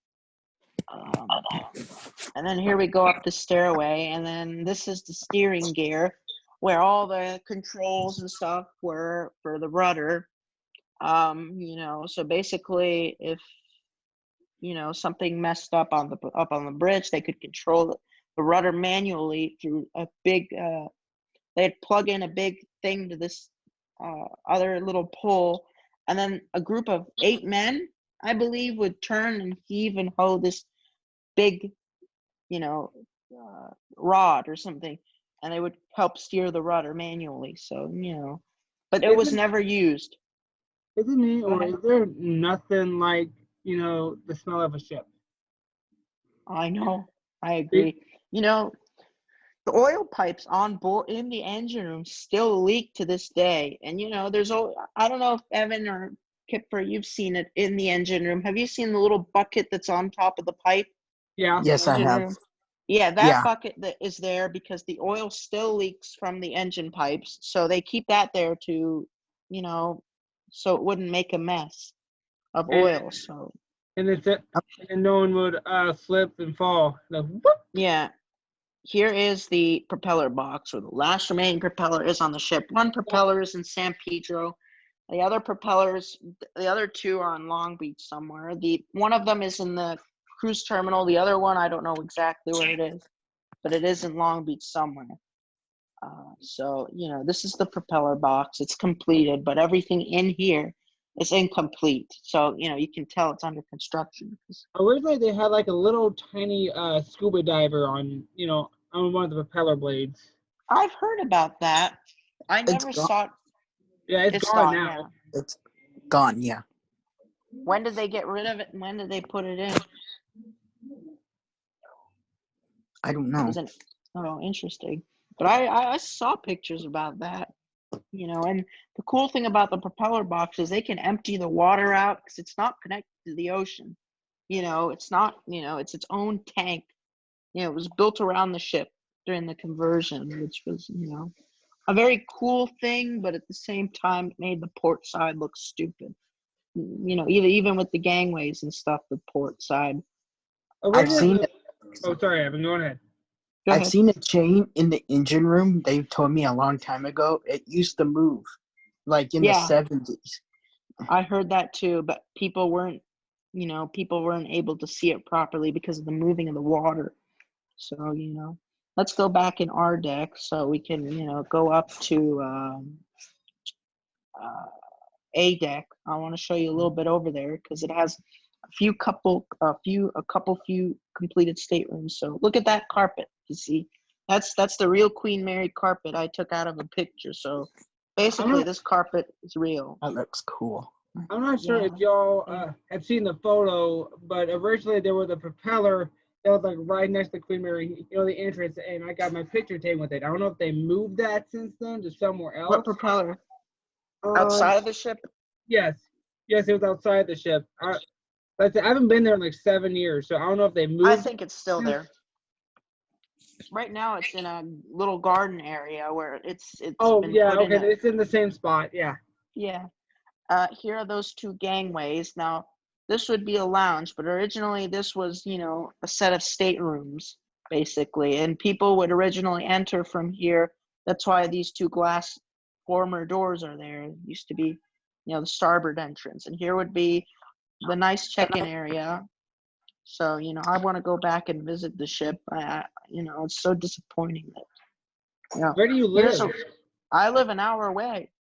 And then here we go up the stairway, and then this is the steering gear, where all the controls and stuff were for the rudder. So basically, if something messed up on the bridge, they could control the rudder manually through a big. They'd plug in a big thing to this other little pole, and then a group of 8 men, I believe, would turn and heave and hoe this big, rod or something, and they would help steer the rudder manually. So, but it was never used. Isn't it, Go or ahead. is there nothing like, the smell of a ship? I know. I It, agree. The oil pipes on board in the engine room still leak to this day. And, I don't know if Evan or Kipper, you've seen it in the engine room. Have you seen the little bucket that's on top of the pipe yeah. in the Yes, I engine have. room? Yeah, that Yeah. bucket that is there because the oil still leaks from the engine pipes. So they keep that there to, so it wouldn't make a mess of And oil. So, and it's a, and no one would slip and fall. Like, whoop. yeah. Here is the propeller box, where the last remaining propeller is on the ship. One propeller is in San Pedro. The other two are in Long Beach somewhere. One of them is in the cruise terminal. The other one, I don't know exactly where it is, but it is in Long Beach somewhere. So, this is the propeller box. It's completed, but everything in here is incomplete. So, you can tell it's under construction. Originally, they had like a little tiny scuba diver on one of the propeller blades. I've heard about that. I It's never gone. saw it. Yeah, it's It's gone gone, now. yeah. It's gone. Yeah. When did they get rid of it, and when did they put it in? I don't It know. was an interesting. But I saw pictures about that. And the cool thing about the propeller box is they can empty the water out because it's not connected to the ocean. It's not. It's its own tank. It was built around the ship during the conversion, which was a very cool thing, but at the same time, it made the port side look stupid. Even with the gangways and stuff, the port side. I've seen it. Oh, sorry, Evan. Go ahead. Go I've ahead. seen a chain in the engine room. They told me a long time ago. It used to move, like in the 70s. I heard that too, but people weren't able to see it properly because of the moving of the water. So, let's go back in our deck so we can, go up to A deck. I want to show you a little bit over there because it has a couple few completed staterooms. So look at that carpet. You see, that's the real Queen Mary carpet I took out of a picture. So basically, this carpet is real. That looks cool. I'm not sure if y'all have seen the photo, but originally there was a propeller that was like right next to Queen Mary, the entrance, and I got my picture taken with it. I don't know if they moved that since then to somewhere else. What propeller? Outside of the ship? Yes, it was outside the ship. I haven't been there in like 7 years, so I don't know if they moved. I think it's still there. Right now, it's in a little garden area where it's. Oh yeah, okay, it's in the same spot. Yeah. Yeah. Here are those two gangways. Now, this would be a lounge, but originally this was, a set of staterooms, basically, and people would originally enter from here. That's why these two glass former doors are there. It used to be, the starboard entrance, and here would be the nice check-in area. So, I want to go back and visit the ship. It's so disappointing that. Where do you live? I live an hour away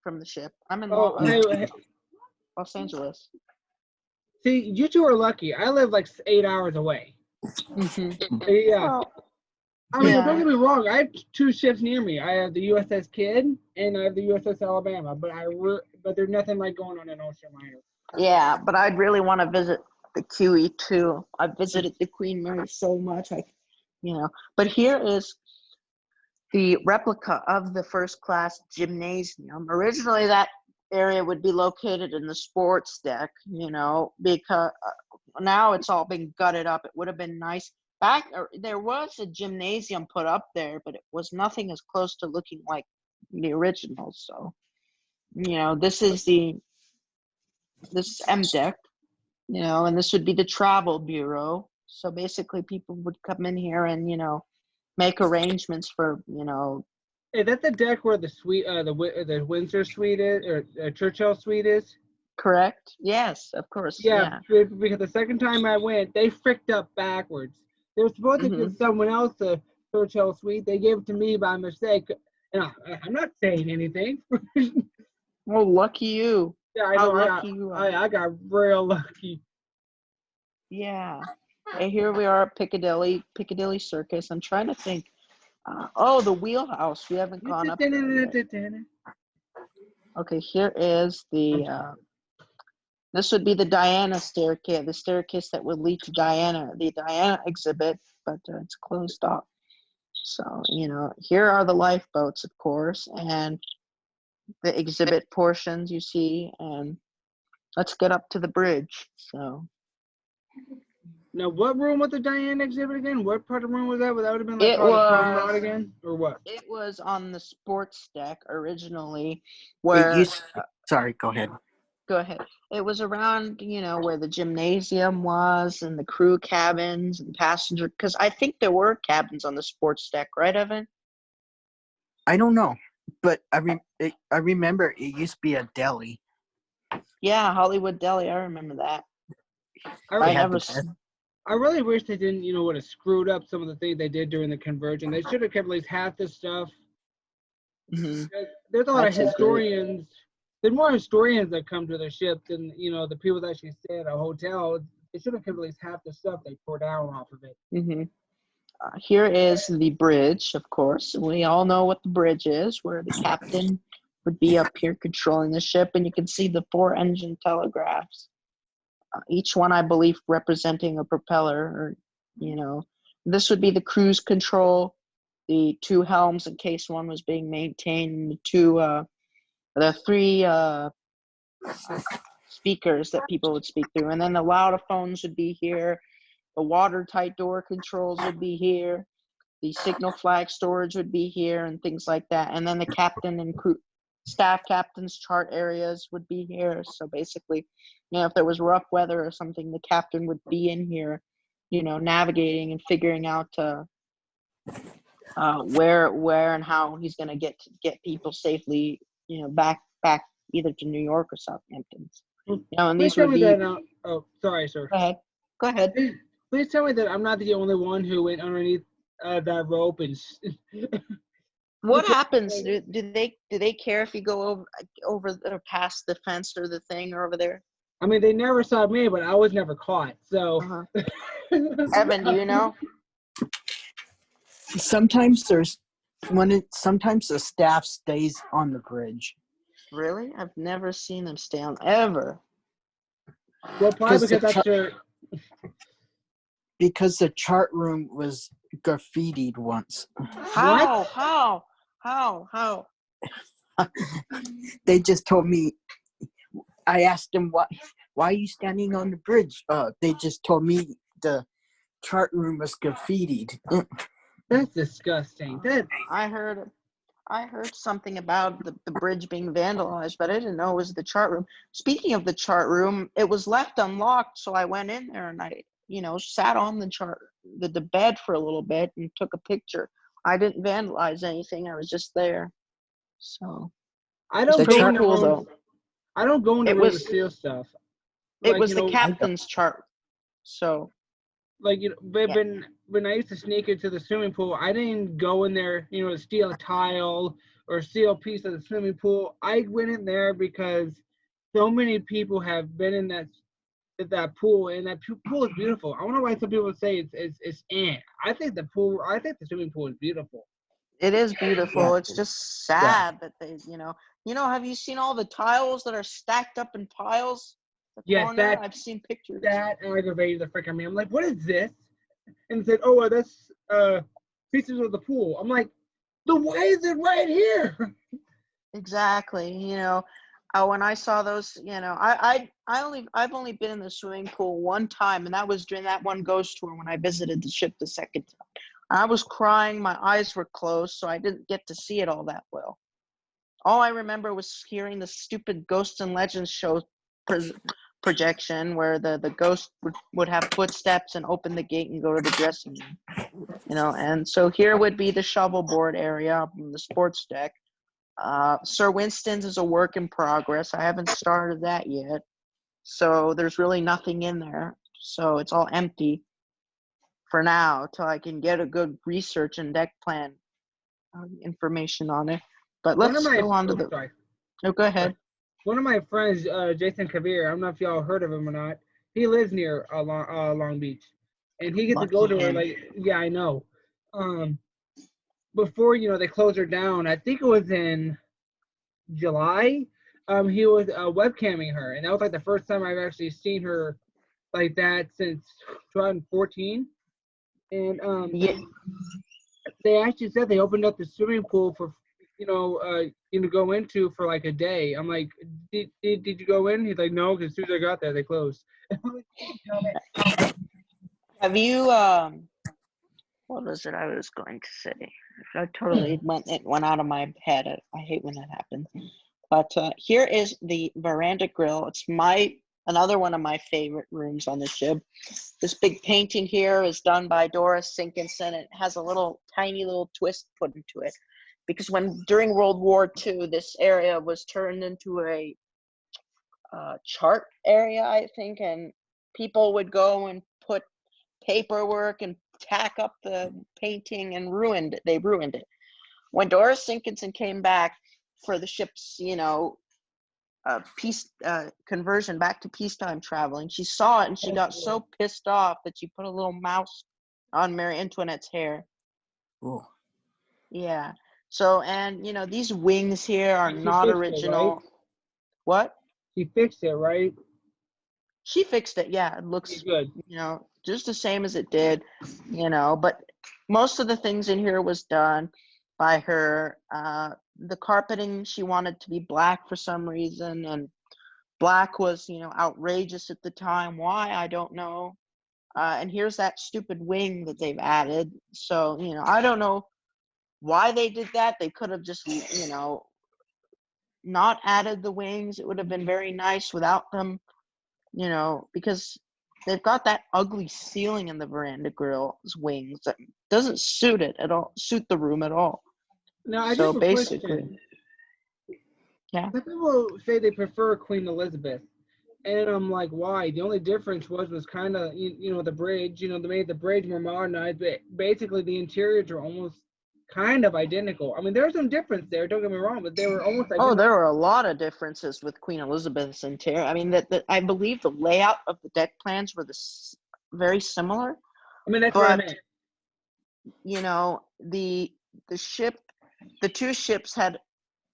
from the ship. I'm in Los Angeles. See, you two are lucky. I live like 8 hours away. Mm-hmm. Yeah. Well, I mean, don't get me wrong. I have two ships near me. I have the USS Kidd and I have the USS Alabama, but there's nothing like going on an ocean liner. Yeah, but I'd really want to visit the QE too. I visited the Queen Mary so much, But here is the replica of the first class gymnasium. Originally, that area would be located in the sports deck, because now it's all been gutted up. It would have been nice. There was a gymnasium put up there, but it was nothing as close to looking like the original. So, this is M deck, and this would be the travel bureau. So basically, people would come in here and make arrangements for Is that the deck where the suite, the Windsor suite is, or Churchill suite is? Correct. Yes, of course. Yeah, because the second time I went, they fricked up backwards. They were supposed to give someone else the Churchill suite. They gave it to me by mistake. And I'm not saying anything. Oh, lucky you. Yeah, I know. I got real lucky. Yeah. Hey, here we are at Piccadilly Circus. I'm trying to think. The wheelhouse. We haven't gone up there yet. Okay, here is this would be the Diana staircase, the staircase that would lead to the Diana exhibit, but it's closed off. So, here are the lifeboats, of course, and the exhibit portions you see, and let's get up to the bridge. So. Now, what room was the Diana exhibit again? What part of the room was that? That would have been like the promenade again, or what? It was on the sports deck originally, where. Sorry, go ahead. Go ahead. It was around, where the gymnasium was and the crew cabins and passenger, because I think there were cabins on the sports deck, right, Evan? I don't know, but I remember it used to be a deli. Yeah, Hollywood Deli. I remember that. I really wish they didn't, would have screwed up some of the things they did during the conversion. They should have kept at least half the stuff. Mm-hmm. There's a lot of historians. There's more historians that come to the ship than, the people that actually stay at a hotel. They should have kept at least half the stuff they tore down off of it. Mm-hmm. Here is the bridge, of course. We all know what the bridge is, where the captain would be up here controlling the ship, and you can see the 4 engine telegraphs. Each one, I believe, representing a propeller, or, This would be the cruise control, the 2 helms in case one was being maintained, the 3 speakers that people would speak through, and then the loudsophones would be here. The watertight door controls would be here. The signal flag storage would be here, and things like that. And then the captain and crew, staff captain's chart areas would be here. So basically, if there was rough weather or something, the captain would be in here, navigating and figuring out where and how he's going to get people safely, back either to New York or Southampton. And Please these tell would me be. that. Oh, sorry, sir. Go ahead. Please tell me that I'm not the only one who went underneath that rope and. What happens? Do they care if you go over or past the fence or the thing or over there? I mean, they never saw me, but I was never caught. So. Evan, do you know? Sometimes sometimes the staff stays on the bridge. Really? I've never seen them stay on ever. Well, probably because that's your. Because the chart room was graffitied once. How? They just told me. I asked them why are you standing on the bridge? They just told me the chart room was graffitied. That's disgusting. I heard something about the bridge being vandalized, but I didn't know it was the chart room. Speaking of the chart room, it was left unlocked, so I went in there and I, sat on the bed for a little bit and took a picture. I didn't vandalize anything. I was just there. So I don't pretty go cool though. I don't go in the room to steal stuff. It was the captain's chart. So when I used to sneak into the swimming pool, I didn't go in there, to steal a tile or steal a piece of the swimming pool. I went in there because so many people have been in that pool, and that pool is beautiful. I wonder why some people say it's I think the swimming pool is beautiful. It is beautiful. Yeah. It's just sad that they, have you seen all the tiles that are stacked up in piles? Yes, I've seen pictures. That aggravated the frick out of me. I'm like, what is this? And it said, oh, that's pieces of the pool. I'm like, then why is it right here? Exactly. When I saw those, I've only been in the swimming pool one time, and that was during that one ghost tour when I visited the ship the second time. I was crying. My eyes were closed, so I didn't get to see it all that well. All I remember was hearing the stupid Ghosts and Legends show projection where the ghost would have footsteps and open the gate and go to the dressing room. And so here would be the shovelboard area, the sports deck. Sir Winston's is a work in progress. I haven't started that yet. So there's really nothing in there. So it's all empty for now till I can get a good research and deck plan information on it. But let's go on to the. Oh, go ahead. One of my friends, Jason Kavir, I don't know if y'all heard of him or not. He lives near Long Beach, and he gets to go to her. Yeah, I know. Before they closed her down, I think it was in July. He was webcamming her, and that was the first time I've actually seen her like that since 2014. And they actually said they opened up the swimming pool for go into for a day. I'm like, did you go in? He's like, no, because as soon as I got there, they closed. Have you what was it I was going to say? I totally went out of my head. I hate when that happens. But here is the veranda grill. It's another one of my favorite rooms on the ship. This big painting here is done by Doris Sinkinson. It has a tiny little twist put into it. Because during World War II, this area was turned into a chart area, I think, and people would go and put paperwork and tack up the painting and they ruined it. When Doris Sinkinson came back for the ship's, peace conversion back to peacetime traveling, she saw it and she got so pissed off that she put a little mouse on Marie Antoinette's hair. Oh. Yeah. So, and these wings here are not original. Right? What? She fixed it, right? She fixed it. Yeah, it looks good. just the same as it did, but most of the things in here was done by her. The carpeting, she wanted to be black for some reason, and black was, outrageous at the time. Why, I don't know. And here's that stupid wing that they've added. So, I don't know why they did that. They could have just, not added the wings. It would have been very nice without them, because they've got that ugly ceiling in the veranda grill's wings that doesn't suit the room at all. Now, I So just have a basically, question. yeah. Some people say they prefer Queen Elizabeth. And I'm like, why? The only difference was kind of, the bridge. They made the bridge more modernized, but basically the interiors are almost kind of identical. I mean, there's some difference there, don't get me wrong, but they were almost Oh, identical. there were a lot of differences with Queen Elizabeth's interior. I mean, that I believe the layout of the deck plans were very similar. I mean, that's what I meant. The two ships had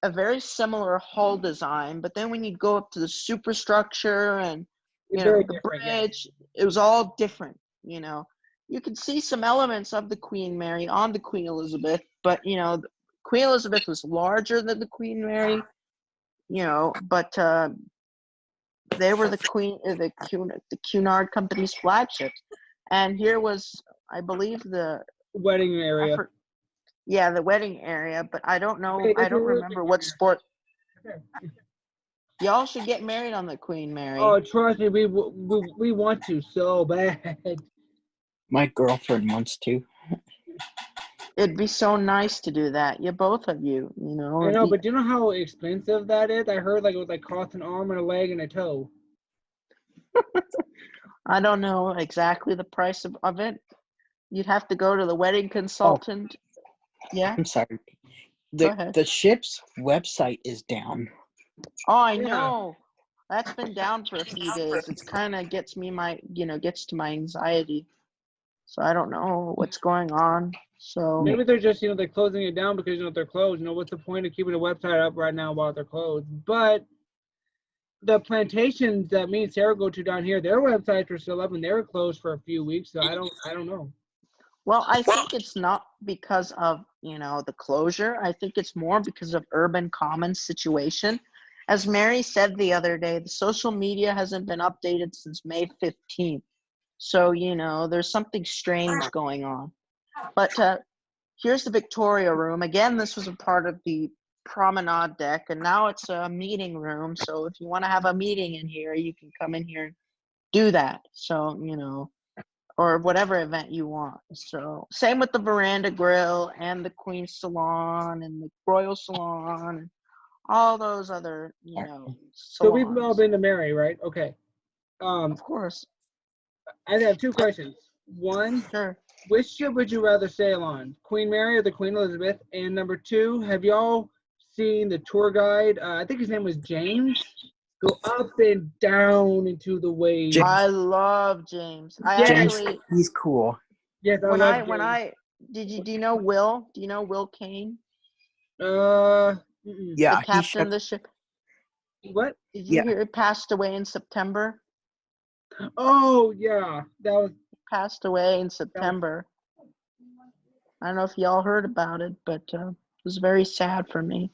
a very similar hull design, but then when you go up to the superstructure and the bridge, it was all different. You could see some elements of the Queen Mary on the Queen Elizabeth, but Queen Elizabeth was larger than the Queen Mary, but they were the Cunard Company's flagships, and here was, I believe, the wedding area. Yeah, the wedding area, but I don't know. Hey, I don't remember what sport. Y'all should get married on the Queen Mary. Oh, trust me, we want to so bad. My girlfriend wants to. It'd be so nice to do that. Both of you, I know, but do you know how expensive that is? I heard it would cost an arm and a leg and a toe. I don't know exactly the price of it. You'd have to go to the wedding consultant. Oh. Yeah. I'm sorry. Go ahead. The ship's website is down. Oh, I know. That's been down for a few days. It's kind of gets to my anxiety. So I don't know what's going on. So maybe they're just, they're closing it down because, they're closed. What's the point of keeping the website up right now while they're closed? But the plantations that me and Sarah go to down here, their websites were still up and they were closed for a few weeks. So I don't know. Well, I think it's not because of, the closure. I think it's more because of Urban Commons situation. As Mary said the other day, the social media hasn't been updated since May 15th. So, there's something strange going on. But here's the Victoria room. Again, this was a part of the promenade deck, and now it's a meeting room. So if you want to have a meeting in here, you can come in here and do that. So, or whatever event you want. So same with the veranda grill and the Queen's Salon and the Royal Salon and all those other, salons. So we've all been to Mary, right? Okay. Of course. I have two questions. One, sure. Which ship would you rather sail on, Queen Mary or the Queen Elizabeth? And number two, have y'all seen the tour guide? I think his name was James. Go up and down into the waves. I love James. He's cool. Yes, do you know Will? Do you know Will Kane? Yeah, the captain of the ship. What? Did you hear it passed away in September? Oh yeah, passed away in September. I don't know if y'all heard about it, but it was very sad for me.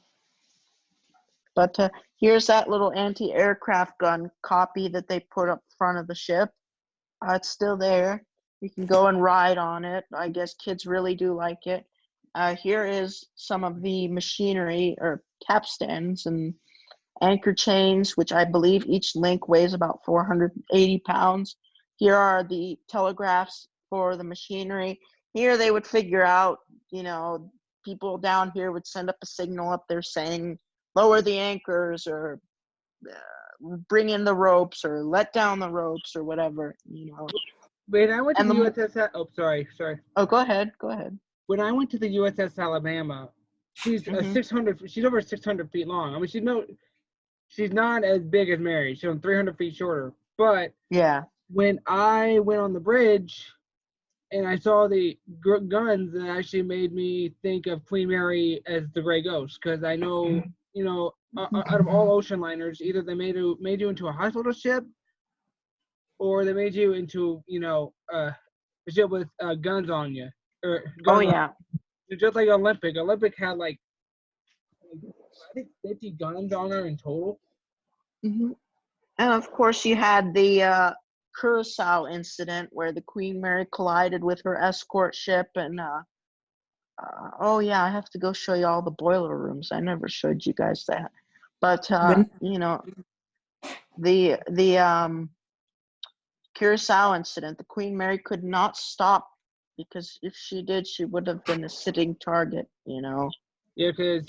But here's that little anti-aircraft gun copy that they put up front of the ship. It's still there. You can go and ride on it. I guess kids really do like it. Here is some of the machinery or capstans and anchor chains, which I believe each link weighs about 480 pounds. Here are the telegraphs for the machinery. Here they would figure out, people down here would send up a signal up there saying, lower the anchors or bring in the ropes or let down the ropes or whatever, When I went to the USS, sorry. Oh, go ahead. When I went to the USS Alabama, she's she's over 600 feet long. I mean, she's not as big as Mary. She's 300 feet shorter. But yeah, when I went on the bridge and I saw the guns, that actually made me think of Queen Mary as the Gray Ghost, because I know, out of all ocean liners, either they made you into a hospital ship or they made you into, a ship with guns on you or Oh guns on. yeah. Just like Olympic. Olympic had like I think 50 guns on her in total. Hmm. And of course, you had the Curacao incident where the Queen Mary collided with her escort ship, and oh yeah, I have to go show you all the boiler rooms. I never showed you guys that, but When the Curacao incident, the Queen Mary could not stop because if she did, she would have been a sitting target. Yeah, because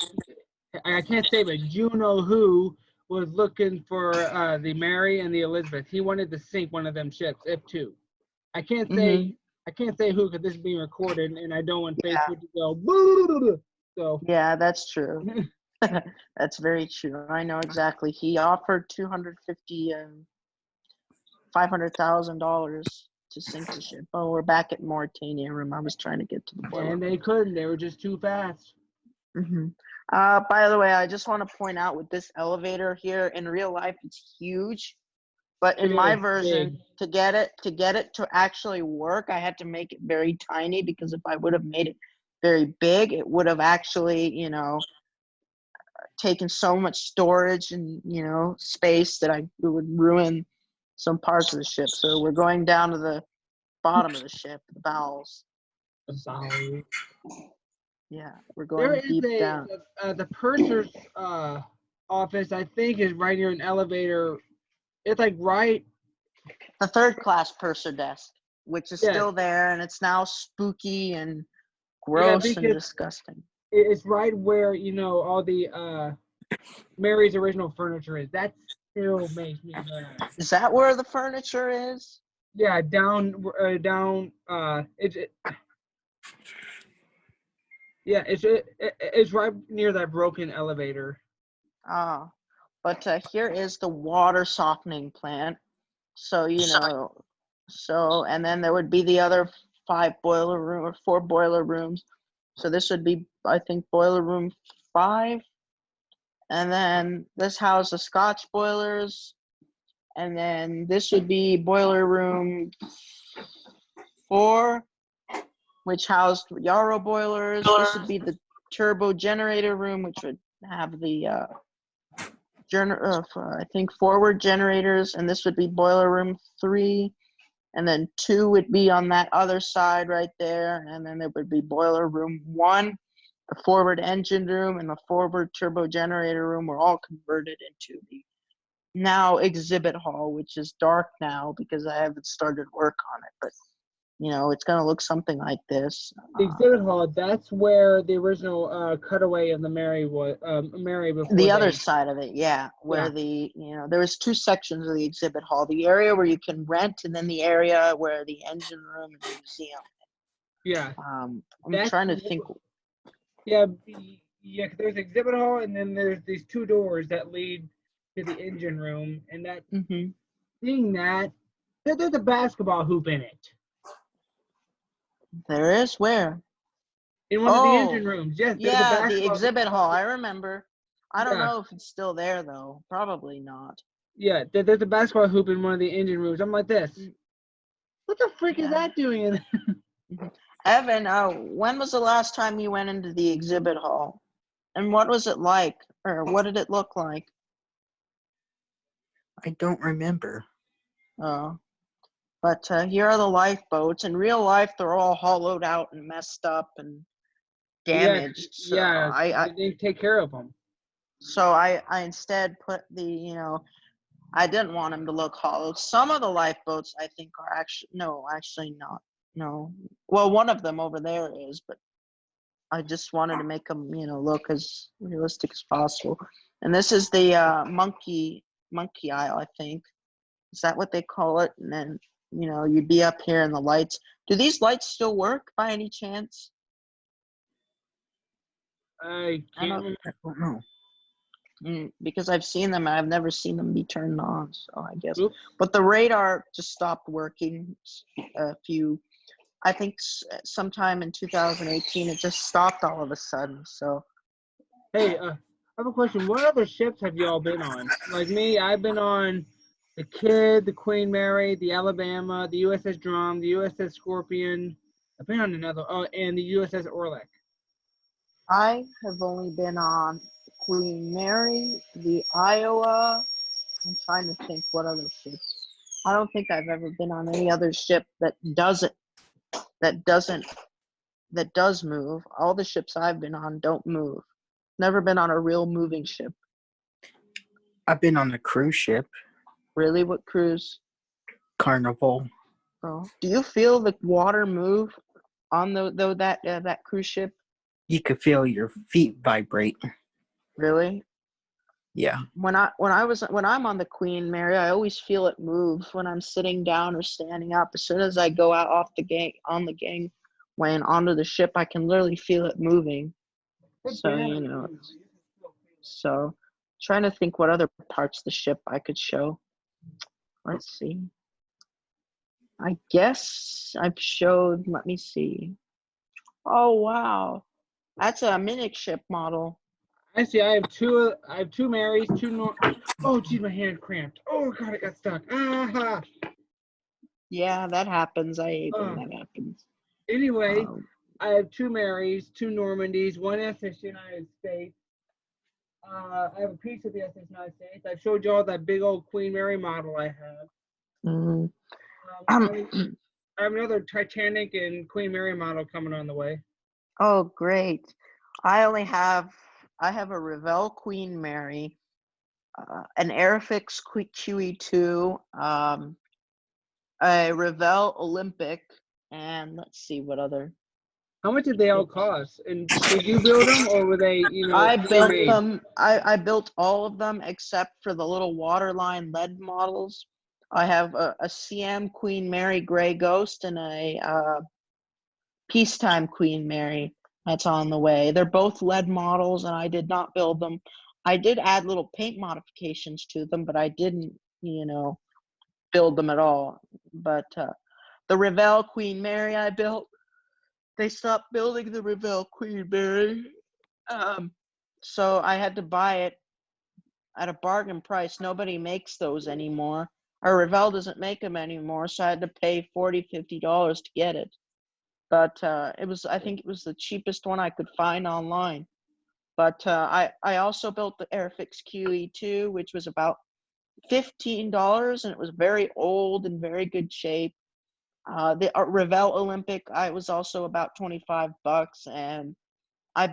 I can't say, but you know who was looking for the Mary and the Elizabeth. He wanted to sink one of them ships, F2. I can't Hmm. say I can't say who because this is being recorded, and I don't want Yeah, Facebook to go. Boo. So yeah, that's true. That's very true. I know exactly. He offered 250 $500,000 to sink the ship. Oh, we're back at Mauritania room. I was trying to get to the boiler and room. they couldn't. They were just too fast. Hmm. By the way, I just want to point out with this elevator here, in real life, it's huge. But in It my is version, big. to get it to actually work, I had to make it very tiny because if I would have made it very big, it would have actually, taken so much storage and space that it would ruin some parts of the ship. So we're going down to the bottom of the ship, the bowels. So, Yeah, we're there going is deep down. the purser's office. I think is right near an elevator. It's like right. The third class purser desk, which is Yeah, still there, and it's now spooky and yeah, gross and because disgusting. it's right where all the Mary's original furniture is. That still makes me mad. Is that where the furniture is? Yeah, down. Yeah, it's right near that broken elevator. Ah, but here is the water softening plant. So, and then there would be the other four boiler rooms. So this would be, I think, boiler room 5. And then this houses the Scotch boilers. And then this would be boiler room 4, which housed Yarrow boilers. This would be the turbo generator room, which would have the I think forward generators, and this would be boiler room 3, and then 2 would be on that other side right there, and then there would be boiler room 1, the forward engine room, and the forward turbo generator room were all converted into the now exhibit hall, which is dark now because I haven't started work on it, but it's going to look something like this. The exhibit hall. That's where the original cutaway of the Mary was. Mary before The other they. side of it, yeah, Yeah, where there was 2 sections of the exhibit hall, the area where you can rent and then the area where the engine room and the museum. yeah. I'm That's trying to think. yeah, yeah. 'Cause there's exhibit hall, and then there's these 2 doors that lead to the engine room, and that Hmm. seeing that there's a basketball hoop in it There is where? in one of the engine Oh, rooms. Yes, there's a yeah, the basketball hoop. exhibit hall. I remember. I don't Yeah, know if it's still there though. Probably not. yeah. There's a basketball hoop in one of the engine rooms. I'm like this. Mm, What the freak is yeah. that doing in there? Mhm. Evan, when was the last time you went into the exhibit hall? And what was it like? Or what did it look like? I don't remember. Oh. But here are the lifeboats. In real life, they're all hollowed out and messed up and Yeah, damaged. So yeah. I They didn't take care of them. so I instead put I didn't want them to look hollowed. Some of the lifeboats I think are actually not. No. Well, one of them over there is, but I just wanted to make them, look as realistic as possible. And this is the monkey aisle, I think. Is that what they call it? And then, you'd be up here in the lights. Do these lights still work by any chance? I I can't don't, remember. I don't know. because I've seen them and I've never seen them be turned on. So I guess, Oops. but the radar just stopped working I think sometime in 2018, it just stopped all of a sudden. So Hey, I have a question. What other ships have y'all been on? Like me, I've been on the Kid, the Queen Mary, the Alabama, the USS Drum, the USS Scorpion. I've been on another. Oh, and the USS Orlek. I have only been on Queen Mary, the Iowa. I'm trying to think what other ships. I don't think I've ever been on any other ship that does move. All the ships I've been on don't move. Never been on a real moving ship. I've been on a cruise ship, Really? What cruise? Carnival. Oh. Do you feel the water move on that cruise ship? You could feel your feet vibrate. Really? Yeah. When I'm on the Queen Mary, I always feel it move when I'm sitting down or standing up. As soon as I go out off the gangway and onto the ship, I can literally feel it moving. So so trying to think what other parts of the ship I could show. Let's see. I guess I've showed. Let me see. Oh wow, that's a Minix ship model. I see. I have two. I have two Marys, two. Oh, geez, my hand cramped. Oh God, it got stuck. Ah. Yeah, that happens. I hate when that happens. Anyway, I have two Marys, two Normandys, one SS United States. I have a piece of the SS United States. I showed you all that big old Queen Mary model I have. Mm. I have another Titanic and Queen Mary model coming on the way. Oh, great. I have a Revell Queen Mary, an Airfix QE2, a Revell Olympic, and let's see what other. How much did they all cost? And did you build them, or were they, I built made? them. I built all of them except for the little waterline lead models. I have a CM Queen Mary Gray Ghost and a Peacetime Queen Mary that's on the way. They're both lead models, and I did not build them. I did add little paint modifications to them, but I didn't, build them at all. But the Revell Queen Mary I built, they stopped building the Revell Queen Mary. So I had to buy it at a bargain price. Nobody makes those anymore. Or Revell doesn't make them anymore, so I had to pay $40, $50 to get it. But I think it was the cheapest one I could find online. But I also built the Airfix QE2, which was about $15, and it was very old and very good shape. The Revell Olympic, I was also about $25, and I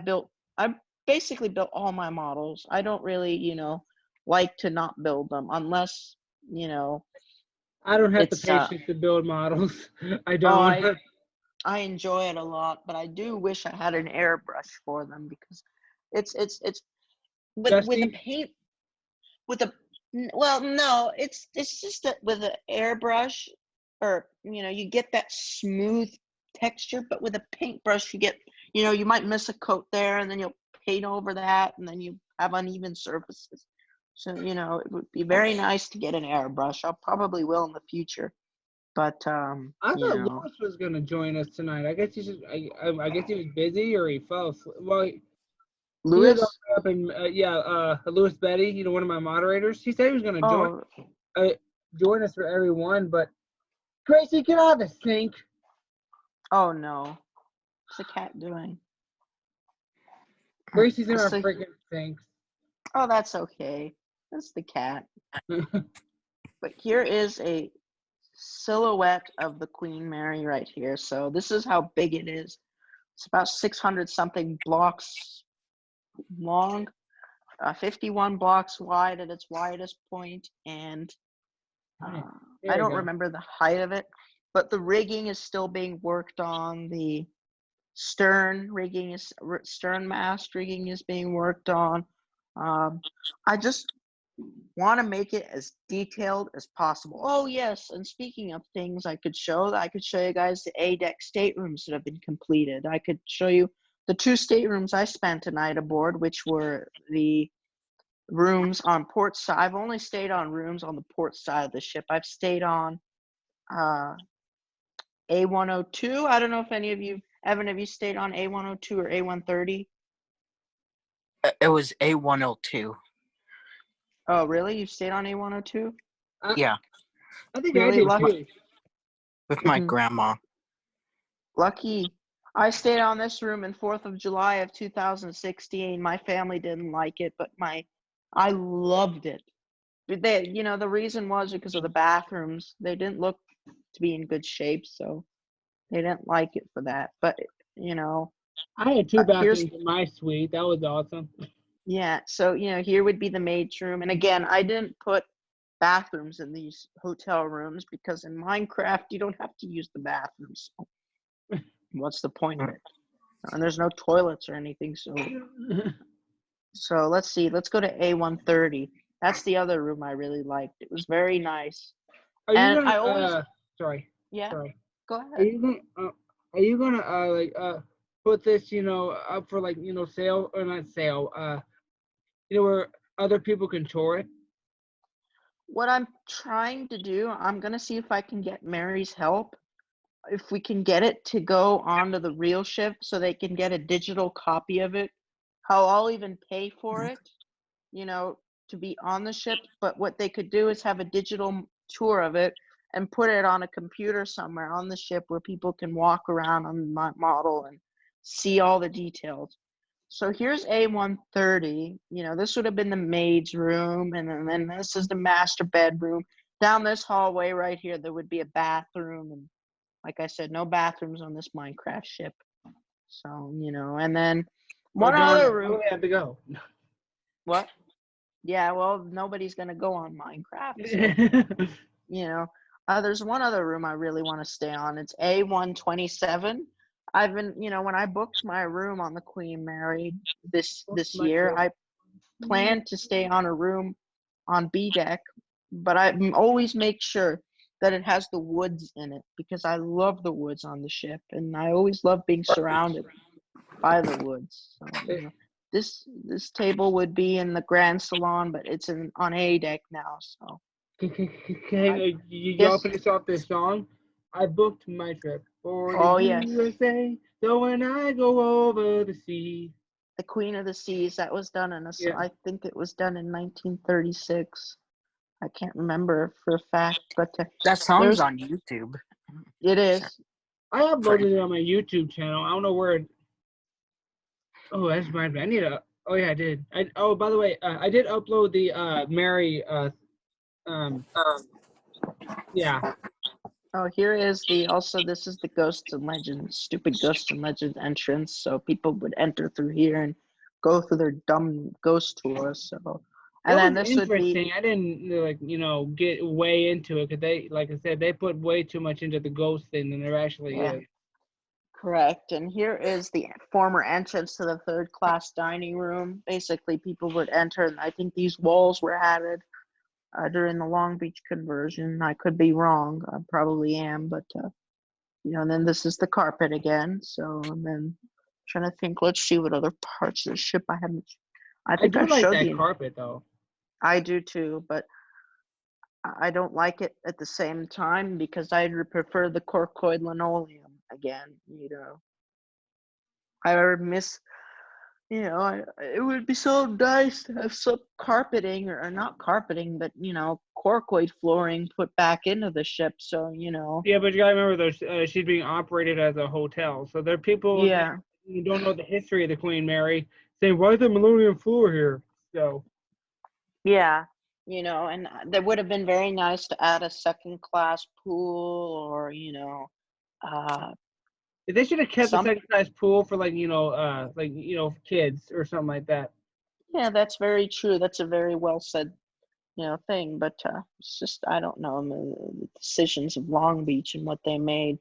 basically built all my models. I don't really, like to not build them unless, I don't have the it's patience to build models. I don't. I enjoy it a lot, but I do wish I had an airbrush for them because it's with a paint with a well no it's just that with an airbrush or you get that smooth texture, but with a paintbrush you get you might miss a coat there and then you'll paint over that and then you have uneven surfaces. So it would be very nice to get an airbrush. I'll probably will in the future. But I thought Lewis was gonna join us tonight. I guess I guess he was busy or he fell asleep. Well, Lewis, up and Lewis Betty, one of my moderators. He said he was gonna join us for every one, but Tracy, get out of the sink. Oh no, what's the cat doing? Tracy's in our freaking sinks. Oh, that's okay. That's the cat. But here is a silhouette of the Queen Mary right here. So this is how big it is. It's about 600 something blocks long, 51 blocks wide at its widest point, and I don't remember the height of it, but the rigging is still being worked on. The stern mast rigging is being worked on. I just want to make it as detailed as possible. Oh yes, and speaking of things I could show you guys the A-deck staterooms that have been completed. I could show you the 2 staterooms I spent a night aboard, which were the rooms on port side. I've only stayed on rooms on the port side of the ship. I've stayed on A102. I don't know if any of you, Evan, have you stayed on A102 or A130? It was A102. Oh, really? You stayed on A102? Yeah, I think I Really did lucky. too. with my Mhm. grandma. Lucky. I stayed on this room in 4th of July of 2016. My family didn't like it, but I loved it. The reason was because of the bathrooms. They didn't look to be in good shape, so they didn't like it for that. But, you know, I had two here's bathrooms in my suite. That was awesome. Yeah, so here would be the maid's room. And again, I didn't put bathrooms in these hotel rooms because in Minecraft you don't have to use the bathrooms. So what's the point of it? And there's no toilets or anything. So let's see. Let's go to A130. That's the other room I really liked. It was very nice. Are you And gonna? I always Sorry, Yeah, sorry. go Are ahead. you gonna? Are you gonna put this up for sale or not sale? Where other people can tour it. What I'm trying to do, I'm gonna see if I can get Mary's help. If we can get it to go onto the real ship so they can get a digital copy of it, how I'll even pay for it, you know, to be on the ship. But what they could do is have a digital tour of it and put it on a computer somewhere on the ship where people can walk around on my model and see all the details. So here's A130. This would have been the maid's room, and then this is the master bedroom. Down this hallway right here, there would be a bathroom, and like I said, no bathrooms on this Minecraft ship. So, and then Oh one darn other it! I room. only have to go. What? Yeah, well, nobody's gonna go on Minecraft, so there's one other room I really want to stay on. It's A127. I've been, when I booked my room on the Queen Mary this My year, trip. I planned to stay on a room on B deck, but I always make sure that it has the woods in it because I love the woods on the ship, and I always love being surrounded by the woods. So, this table would be in the grand salon, but it's on A deck now. So I Can y'all this finish off this song? I booked my trip for the oh yes, USA. So when I go over the sea. the Queen of the Seas. That was done Yeah. I think it was done in 1936. I can't remember for a fact, but That song's there's on YouTube. it Sure. is. I For uploaded it on my YouTube channel. I don't know where. Oh, that's my. I need to. Oh yeah, I did. Oh, by the way, I did upload the Mary. Um. Yeah. Oh, here is this is the Ghosts and Legends, stupid Ghosts and Legends entrance. So people would enter through here and go through their dumb ghost tours. So, It and then was this would be interesting. I didn't get way into it because they, like I said, they put way too much into the ghost thing than there actually yeah, is. correct. And here is the former entrance to the third class dining room. Basically, people would enter, and I think these walls were added during the Long Beach conversion. I could be wrong. I probably am, but and then this is the carpet again. So, and then trying to think. Let's see what other parts of the ship I haven't. I I think do I like showed that the. carpet though. I do too, but I don't like it at the same time because I prefer the corkoid linoleum again. I miss. It would be so nice to have some carpeting or not carpeting, but corkoid flooring put back into the ship. So Yeah, but you gotta remember, she's being operated as a hotel, so there are people yeah, who don't know the history of the Queen Mary saying, "Why is there linoleum floor here?" So yeah, and that would have been very nice to add a second class pool or uh, they should have kept the some. second class pool for kids or something like that. Yeah, that's very true. That's a very well said thing, but it's just I don't know the decisions of Long Beach and what they made.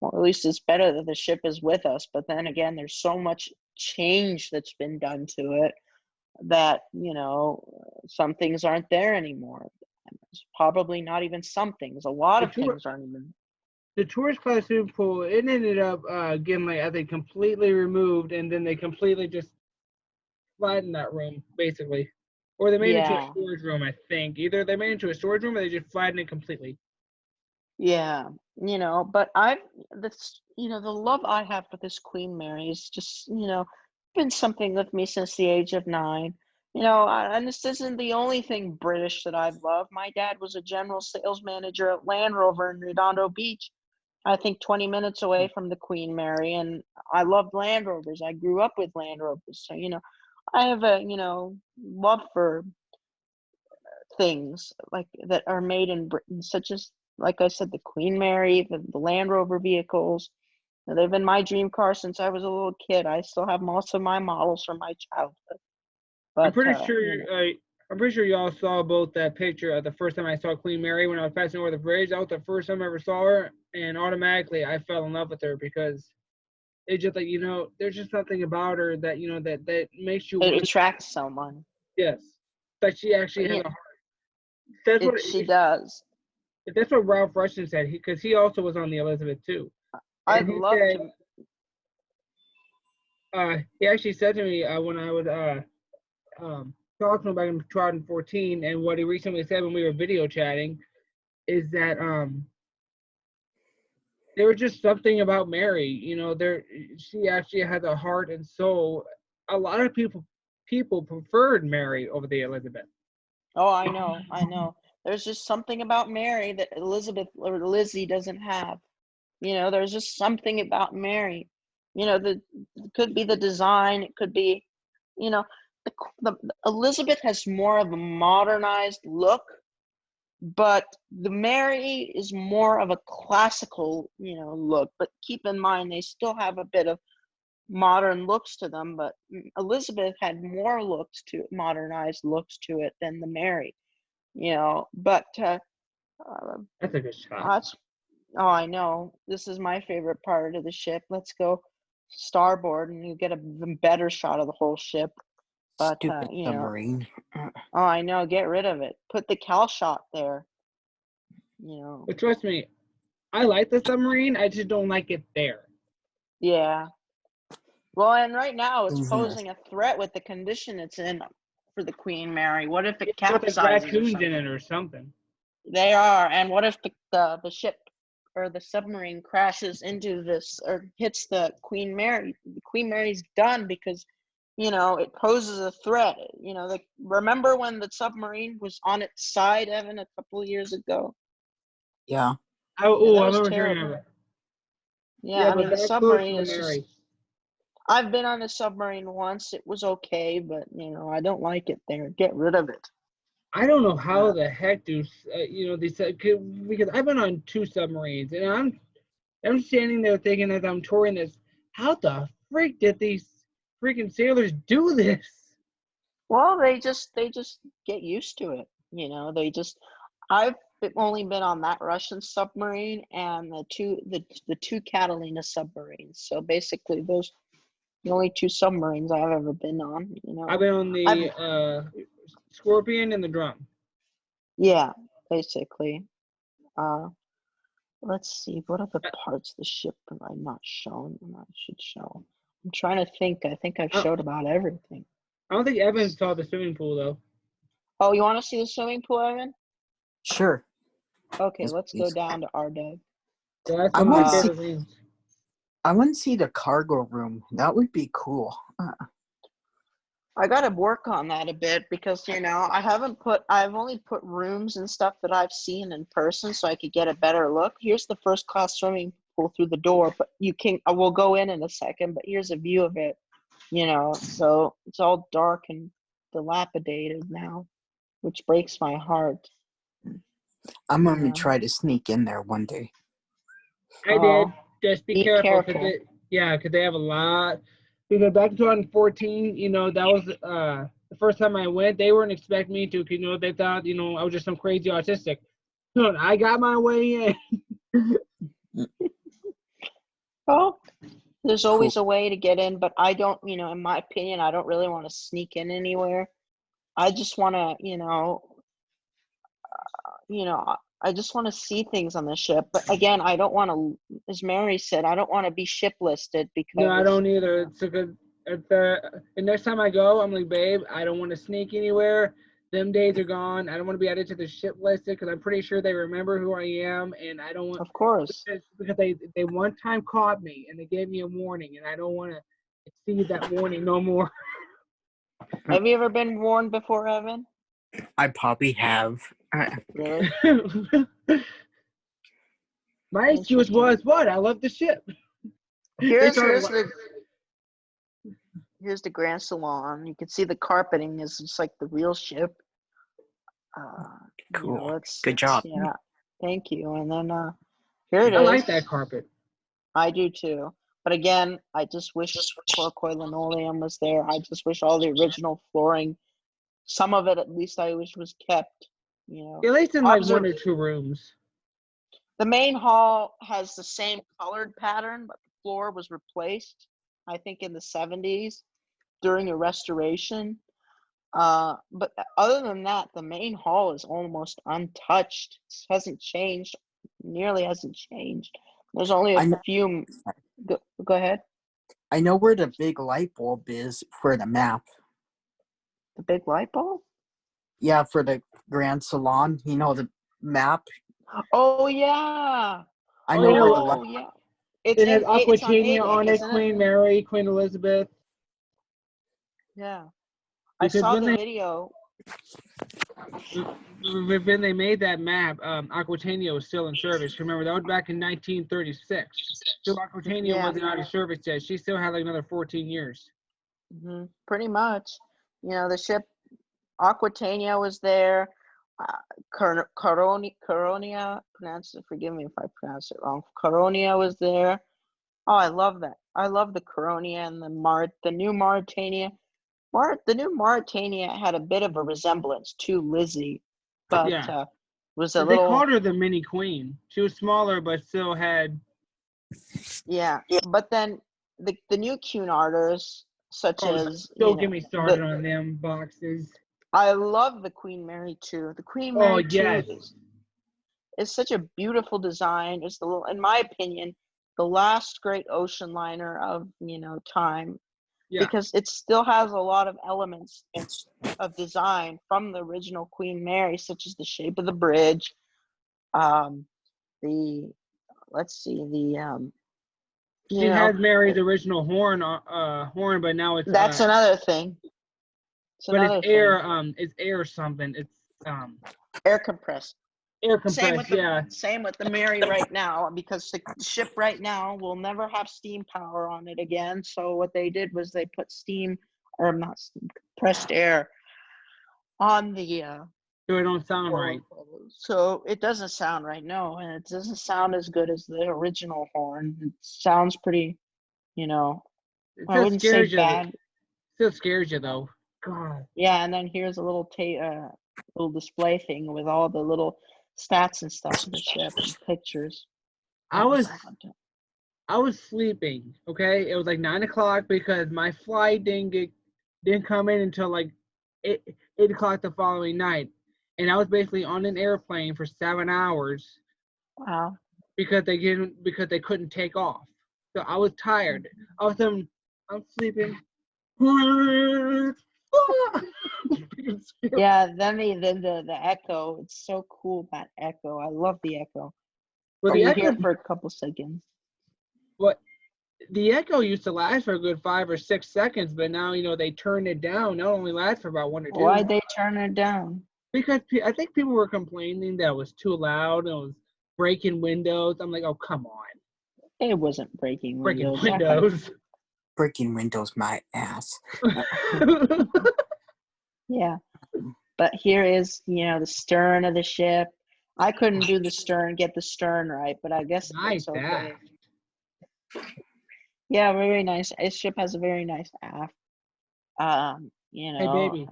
Well, at least it's better that the ship is with us, but then again, there's so much change that's been done to it that some things aren't there anymore. It's probably not even some things. A lot The of tour, things aren't even. the tourist class swimming pool, it ended up getting I think completely removed, and then they completely just flattened that room basically, or they made it into a Yeah, storage room. I think either they made it into a storage room or they just flattened it completely. yeah, but the love I have for this Queen Mary is just, been something with me since the age of 9. And this isn't the only thing British that I've loved. My dad was a general sales manager at Land Rover in Redondo Beach, I think 20 minutes away from the Queen Mary, and I loved Land Rovers. I grew up with Land Rovers, so I have a love for things like that are made in Britain, such as, like I said, the Queen Mary, the Land Rover vehicles. They've been my dream car since I was a little kid. I still have most of my models from my childhood. I'm But pretty sure I'm pretty sure y'all saw both that picture the first time I saw Queen Mary when I was passing over the bridge. That was the first time I ever saw her, and automatically I fell in love with her because it's just like there's just something about her that that makes you it want. attracts someone. Yes, that she actually has a heart. That's what she does. That's what Ralph Rushton said because he also was on the Elizabeth too. I'd And he love said, to. he actually said to me when I was talking about him in 2014, and what he recently said when we were video chatting is that there was just something about Mary. She actually has a heart and soul. A lot of people preferred Mary over the Elizabeth. Oh, I know. There's just something about Mary that Elizabeth or Lizzie doesn't have. There's just something about Mary. It could be the design. It could be, the Elizabeth has more of a modernized look, but the Mary is more of a classical, look. But keep in mind, they still have a bit of modern looks to them. But Elizabeth had more modernized looks to it than the Mary. But That's a good shot. oh, I know. This is my favorite part of the ship. Let's go starboard, and you get a better shot of the whole ship. But Stupid submarine. Oh, I know. Get rid of it. Put the Cal shot there. But trust me, I like the submarine. I just don't like it there. Yeah. Well, and right now it's posing a threat with the condition it's in for the Queen Mary. What if it capsizes? Raccoons in it or something. They are. And what if the ship or the submarine crashes into this or hits the Queen Mary? The Queen Mary's done because it poses a threat. Remember when the submarine was on its side, Evan, a couple of years ago? Yeah. I remember hearing of it. Yeah, I mean, the submarine is just, I've been on a submarine once. It was okay, but, I don't like it there. Get rid of it. I don't know how the heck they said, because I've been on 2 submarines, and I'm standing there thinking as I'm touring this, how the freak did these freaking sailors do this? Well, they just get used to it. I've only been on that Russian submarine and the two Catalina submarines. So basically, those the only 2 submarines I've ever been on. I've been on the Scorpion and the Drum. Yeah, basically. Let's see, what other parts of the ship have I not shown and I should show? I'm trying to think. I think I've showed about everything. I don't think Evan saw the swimming pool, though. Oh, you want to see the swimming pool, Evan? Sure. Okay, let's go down to our deck. Yeah, that's one of my favorite things. I want to see the cargo room. That would be cool. I got to work on that a bit because, I've only put rooms and stuff that I've seen in person so I could get a better look. Here's the first class swimming pool through the door, but we'll go in a second, but here's a view of it, so it's all dark and dilapidated now, which breaks my heart. I'm going to try to sneak in there one day. I did. Just be careful. Because they have a lot. Because back in 2014, that was the first time I went. They weren't expecting me to, they thought, I was just some crazy autistic. I got my way in. Well, there's always a way to get in, but I don't, in my opinion, I don't really want to sneak in anywhere. I just want to, I just want to see things on the ship. But again, I don't want to, as Mary said, I don't want to be ship listed because. No, I don't either. It's a good. The next time I go, I'm like, babe, I don't want to sneak anywhere. Them days are gone. I don't want to be added to the ship listed because I'm pretty sure they remember who I am, and I don't want. Of course. Because they one time caught me and they gave me a warning, and I don't want to exceed that warning no more. Have you ever been warned before, Evan? I probably have. Really? My excuse was what? I love the ship. Here's the Grand Salon. You can see the carpeting is just like the real ship. Cool. Good job. Yeah, thank you. And then here it is. I like that carpet. I do too. But again, I just wish Torquoy linoleum was there. I just wish all the original flooring, some of it at least, I wish was kept. You know, At least in like 1 or 2 rooms. The main hall has the same colored pattern, but the floor was replaced, I think, in the 70s during a restoration. But other than that, the main hall is almost untouched. It hasn't changed, nearly hasn't changed. There's only a few. Go ahead. I know where the big light bulb is for the map. The big light bulb? Yeah, for the Grand Salon. You know, the map. Oh, yeah. I know where the Oh, yeah. It has Aquitania on it, isn't Queen Mary, Queen Elizabeth. Yeah. Because I saw the video. When they made that map, Aquitania was still in service. Remember, that was back in 1936. So Aquitania wasn't out of service yet. She still had like another 14 years. Pretty much. You know, the ship Aquitania was there. Coronia, forgive me if I pronounce it wrong. Coronia was there. Oh, I love that. I love the Coronia and the new Mauritania. The new Mauritania had a bit of a resemblance to Lizzie, but was a little. They called her the mini queen. She was smaller, but still had. Yeah, but then the new Cunarders, such as. Don't get me started on them boxes. I love the Queen Mary 2. The Queen Mary 2 is such a beautiful design. It's in my opinion, the last great ocean liner of time. Yeah. Because it still has a lot of elements of design from the original Queen Mary, such as the shape of the bridge, she has Mary's original horn, but now it's that's another thing. It's air something. It's air compressed. Air compressed, Same with the Mary right now, because the ship right now will never have steam power on it again. So what they did was they put compressed air on the. So it don't sound right. So it doesn't sound right, no, and it doesn't sound as good as the original horn. It sounds pretty, I wouldn't say bad. Still scares you though. God. Yeah, and then here's a little little display thing with all the little stats and stuff of the ship and pictures. I was sleeping. Okay, it was like 9 o'clock because my flight didn't come in until like 8 o'clock the following night, and I was basically on an airplane for 7 hours. Wow. Because they couldn't take off. So I was tired. I'm sleeping. Yeah, then the echo. It's so cool, that echo. I love the echo. Well, you hear it for a couple seconds. What? The echo used to last for a good 5 or 6 seconds, but now they turned it down. Now it only lasts for about 1 or 2. Why'd they turn it down? Because I think people were complaining that it was too loud. It was breaking windows. I'm like, oh, come on. It wasn't breaking windows. Breaking windows, my ass. Yeah. But here is, the stern of the ship. I couldn't get the stern right, but I guess it's okay. Yeah, very nice. This ship has a very nice aft. Hey, baby.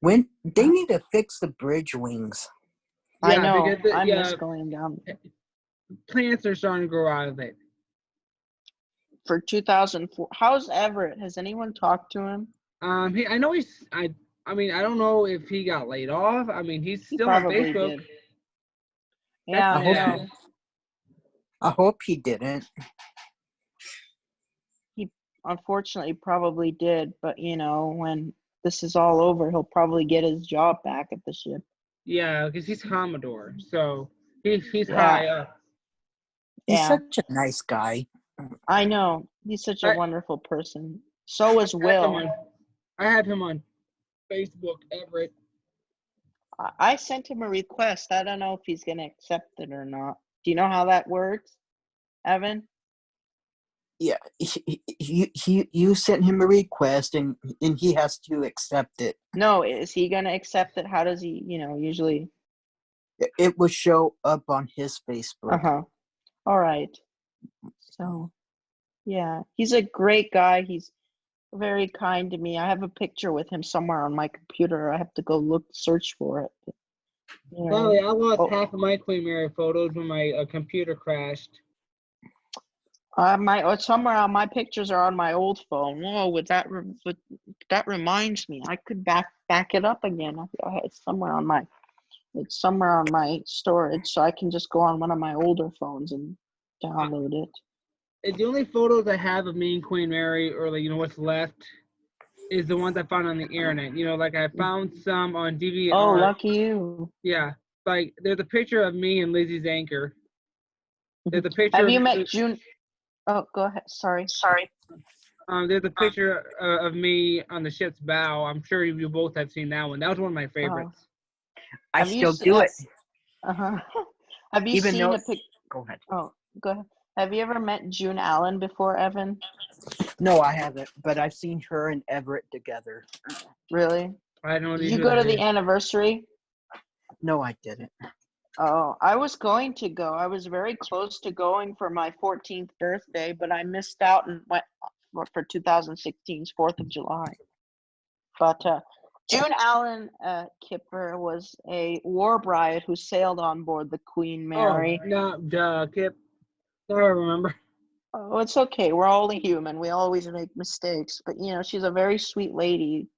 When they need to fix the bridge wings. I know. I'm just going down. Plants are starting to grow out of it. For 2004, how's Everett? Has anyone talked to him? I know I don't know if he got laid off. He's still on Facebook. Did. Yeah, I hope he didn't. He unfortunately probably did, but when this is all over, he'll probably get his job back at the ship. Yeah, because he's Commodore, so he's high up. He's such a nice guy. I know. He's such a I, wonderful person. So is I have him Will. on. I have him on Facebook, Everett. I sent him a request. I don't know if he's going to accept it or not. Do you know how that works, Evan? Yeah, you sent him a request, and he has to accept it. No, is he going to accept it? How does he, usually? It will show up on his Facebook. Uh-huh. All right. So, yeah, he's a great guy. He's very kind to me. I have a picture with him somewhere on my computer. I have to go search for it. But, Golly, I lost Oh, half of my Queen Mary photos when my computer crashed. somewhere on my pictures are on my old phone. Oh, that reminds me, I could back it up again. It's somewhere on my storage, so I can just go on one of my older phones and download it. The only photos I have of me and Queen Mary, or what's left, is the ones I found on the internet. Like I found some on DVR. Oh, lucky you. Yeah, like there's a picture of me and Lizzie's anchor. There's a picture. Have of you me, met June? Oh, go ahead. Sorry. There's a picture of me on the ship's bow. I'm sure you both have seen that one. That was one of my favorites. I Have you still do it. Uh-huh. Have you Even seen though, a pic? go ahead. Oh, go ahead. Have you ever met June Allen before, Evan? No, I haven't, but I've seen her and Everett together. Really? I don't know. Did you go to the anniversary? No, I didn't. Oh, I was going to go. I was very close to going for my 14th birthday, but I missed out and went for 2016's 4th of July. But June Allen Kipper was a war bride who sailed on board the Queen Mary. Oh, no, duh, Kip. I remember. Oh, it's okay. We're only human. We always make mistakes. But, she's a very sweet lady.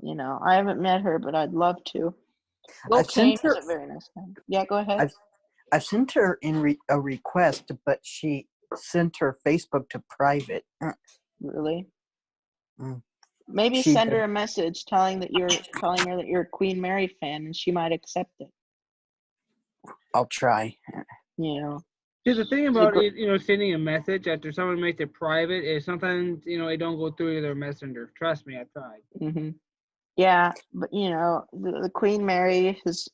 I haven't met her, but I'd love to. Will Kane is a very nice guy. Yeah, go ahead. I've sent her a request, but she sent her Facebook to private. Really? Mm. Maybe send her a message telling her that you're a Queen Mary fan, and she might accept it. I'll try. See, the thing about sending a message after someone makes it private is sometimes it don't go through their messenger. Trust me, I've tried. Mm-hmm. Yeah, but the Queen Mary has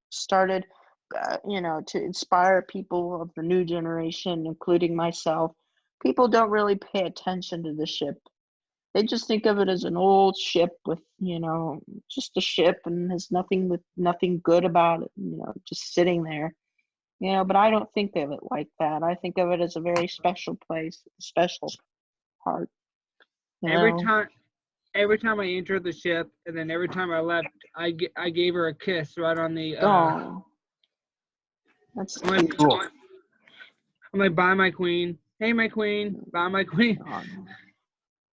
started, to inspire people of the new generation, including myself. People don't really pay attention to the ship. They just think of it as an old ship with, just a ship, and has nothing good about it, just sitting there. But I don't think of it like that. I think of it as a very special place, special heart. Every time I entered the ship, and then every time I left, I gave her a kiss right on the. Oh, that's cool. I'm like, bye, my queen. Hey, my queen. Bye, my queen. Oh,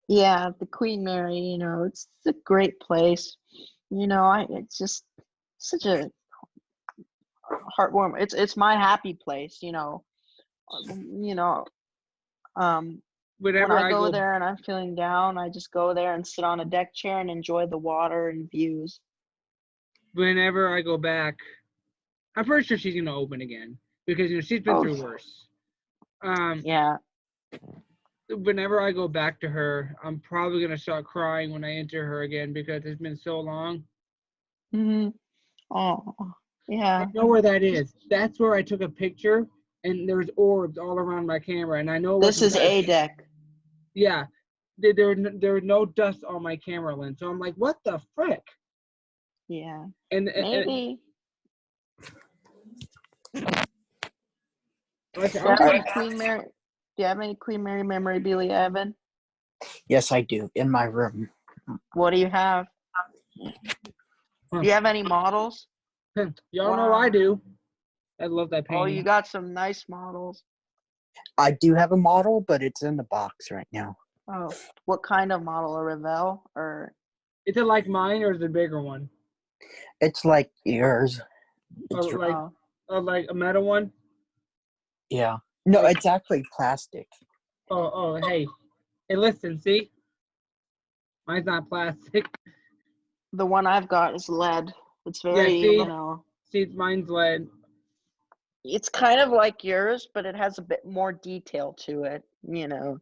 yeah, the Queen Mary. It's a great place. It's just such a heartwarming. It's my happy place. Whenever when I go there and I'm feeling down, I just go there and sit on a deck chair and enjoy the water and views. Whenever I go back, I'm pretty sure she's gonna open again because she's been through worse. Yeah. Whenever I go back to her, I'm probably gonna start crying when I enter her again because it's been so long. Mhm. Oh, yeah. I know where that is. That's where I took a picture, and there's orbs all around my camera, and I know this is A deck. Yeah, there was no dust on my camera lens, so I'm like, what the frick? Yeah. And maybe. Do you have any Queen Mary memorabilia, Evan? Yes, I do, in my room. What do you have? Do you have any models? Y'all know I do. I love that painting. Oh, you got some nice models. I do have a model, but it's in the box right now. Oh, what kind of model? A Revell or? Is it like mine or is it a bigger one? It's like yours. Like a metal one? Yeah. No, it's actually plastic. Hey, listen, see? Mine's not plastic. The one I've got is lead. It's very, See, mine's lead. It's kind of like yours, but it has a bit more detail to it, you know.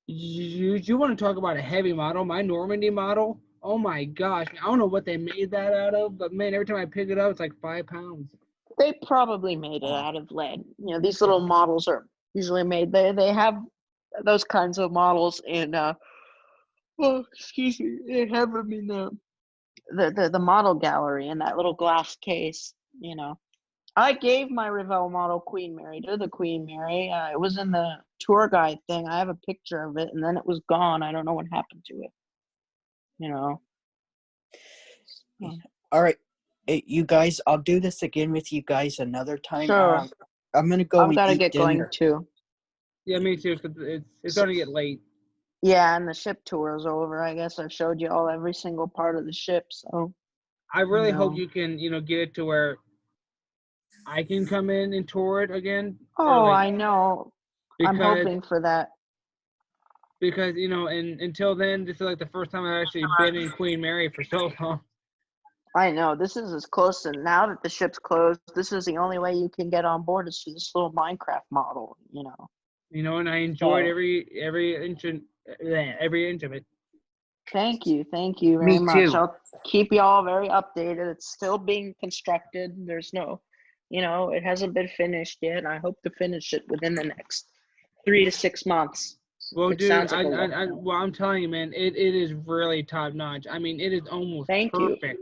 You want to talk about a heavy model? My Normandy model. Oh my gosh! I don't know what they made that out of, but man, every time I pick it up, it's like 5 pounds. They probably made it out of lead. You know, these little models are usually made. They have those kinds of models in oh, excuse me. They have them in the model gallery in that little glass case, you know. I gave my Revell model Queen Mary to the Queen Mary. It was in the tour guide thing. I have a picture of it, and then it was gone. I don't know what happened to it. You know. All right, hey, you guys. I'll do this again with you guys another time. Sure. I'm gonna go I've and got to eat get dinner. going too. Yeah, me too. 'Cause it's starting to get late. Yeah, and the ship tour is over. I guess I've showed you all every single part of the ship. So I really hope No. you can, get it to where I can come in and tour it again. Or oh, I know. I'm because hoping for that. and until then, this is like the first time I've actually been in Queen Mary for so long. I know this is as close, and now that the ship's closed, this is the only way you can get on board is through this little Minecraft model. You know. And I enjoyed So every inch of it. thank you very Me much. too. I'll keep you all very updated. It's still being constructed. There's no, it hasn't been finished yet. I hope to finish it within the next 3 to 6 months. Well, Which dude, sounds like a lot. well, I'm telling you, man, it is really top notch. I mean, it is almost Thank you. perfect.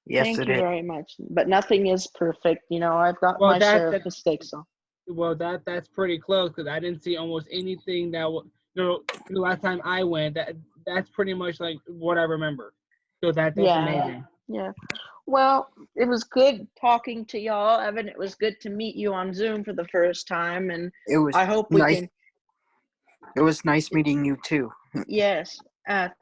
Yes, Thank it you is. very much. But nothing is perfect. I've got Well, my share of mistakes. So. that's pretty close because I didn't see almost anything that the last time I went. That's pretty much like what I remember. So that's amazing. Yeah. Well, it was good talking to y'all, Evan. It was good to meet you on Zoom for the first time, and It was I hope we nice. can. It was nice meeting you too. Yes.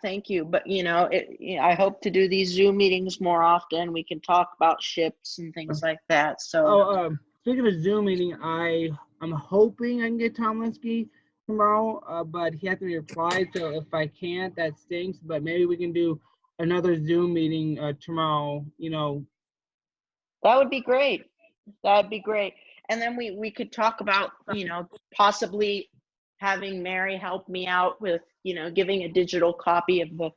Thank you. But I hope to do these Zoom meetings more often. We can talk about ships and things like that. So. Oh, speaking of Zoom meeting, I'm hoping I can get Tom Linsky tomorrow, but he hasn't replied. So if I can't, that stinks. But maybe we can do another Zoom meeting tomorrow. That would be great. That'd be great. And then we could talk about, possibly having Mary help me out with, giving a digital copy of the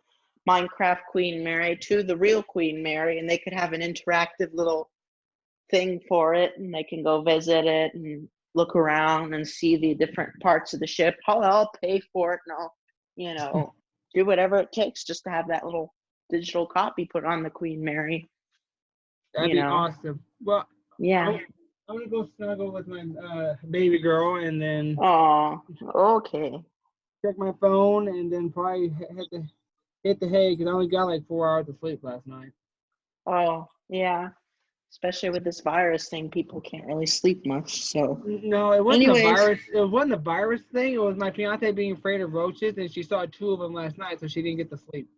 Minecraft Queen Mary to the real Queen Mary, and they could have an interactive little thing for it, and they can go visit it and look around and see the different parts of the ship. I'll pay for it, and I'll, do whatever it takes just to have that little digital copy put on the Queen Mary. That'd be awesome. Well, Yeah. I'm gonna go snuggle with my baby girl and then Oh, okay. check my phone and then probably hit the hay because I only got like 4 hours of sleep last night. Oh, yeah. Especially with this virus thing, people can't really sleep much. So, No, it wasn't anyways, the virus. It wasn't the virus thing. It was my fiance being afraid of roaches, and she saw 2 of them last night, so she didn't get to sleep.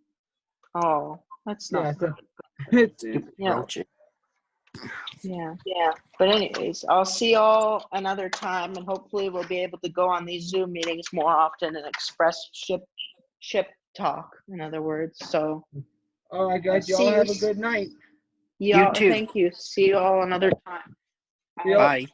oh, that's not Yeah, good. so it's Yeah. Roaches. Yeah. But anyways, I'll see y'all another time, and hopefully we'll be able to go on these Zoom meetings more often and express ship talk, in other words. So, all right, guys. Y'all see you. have a good night. You too. Thank you. See you all another time. Yep. Bye.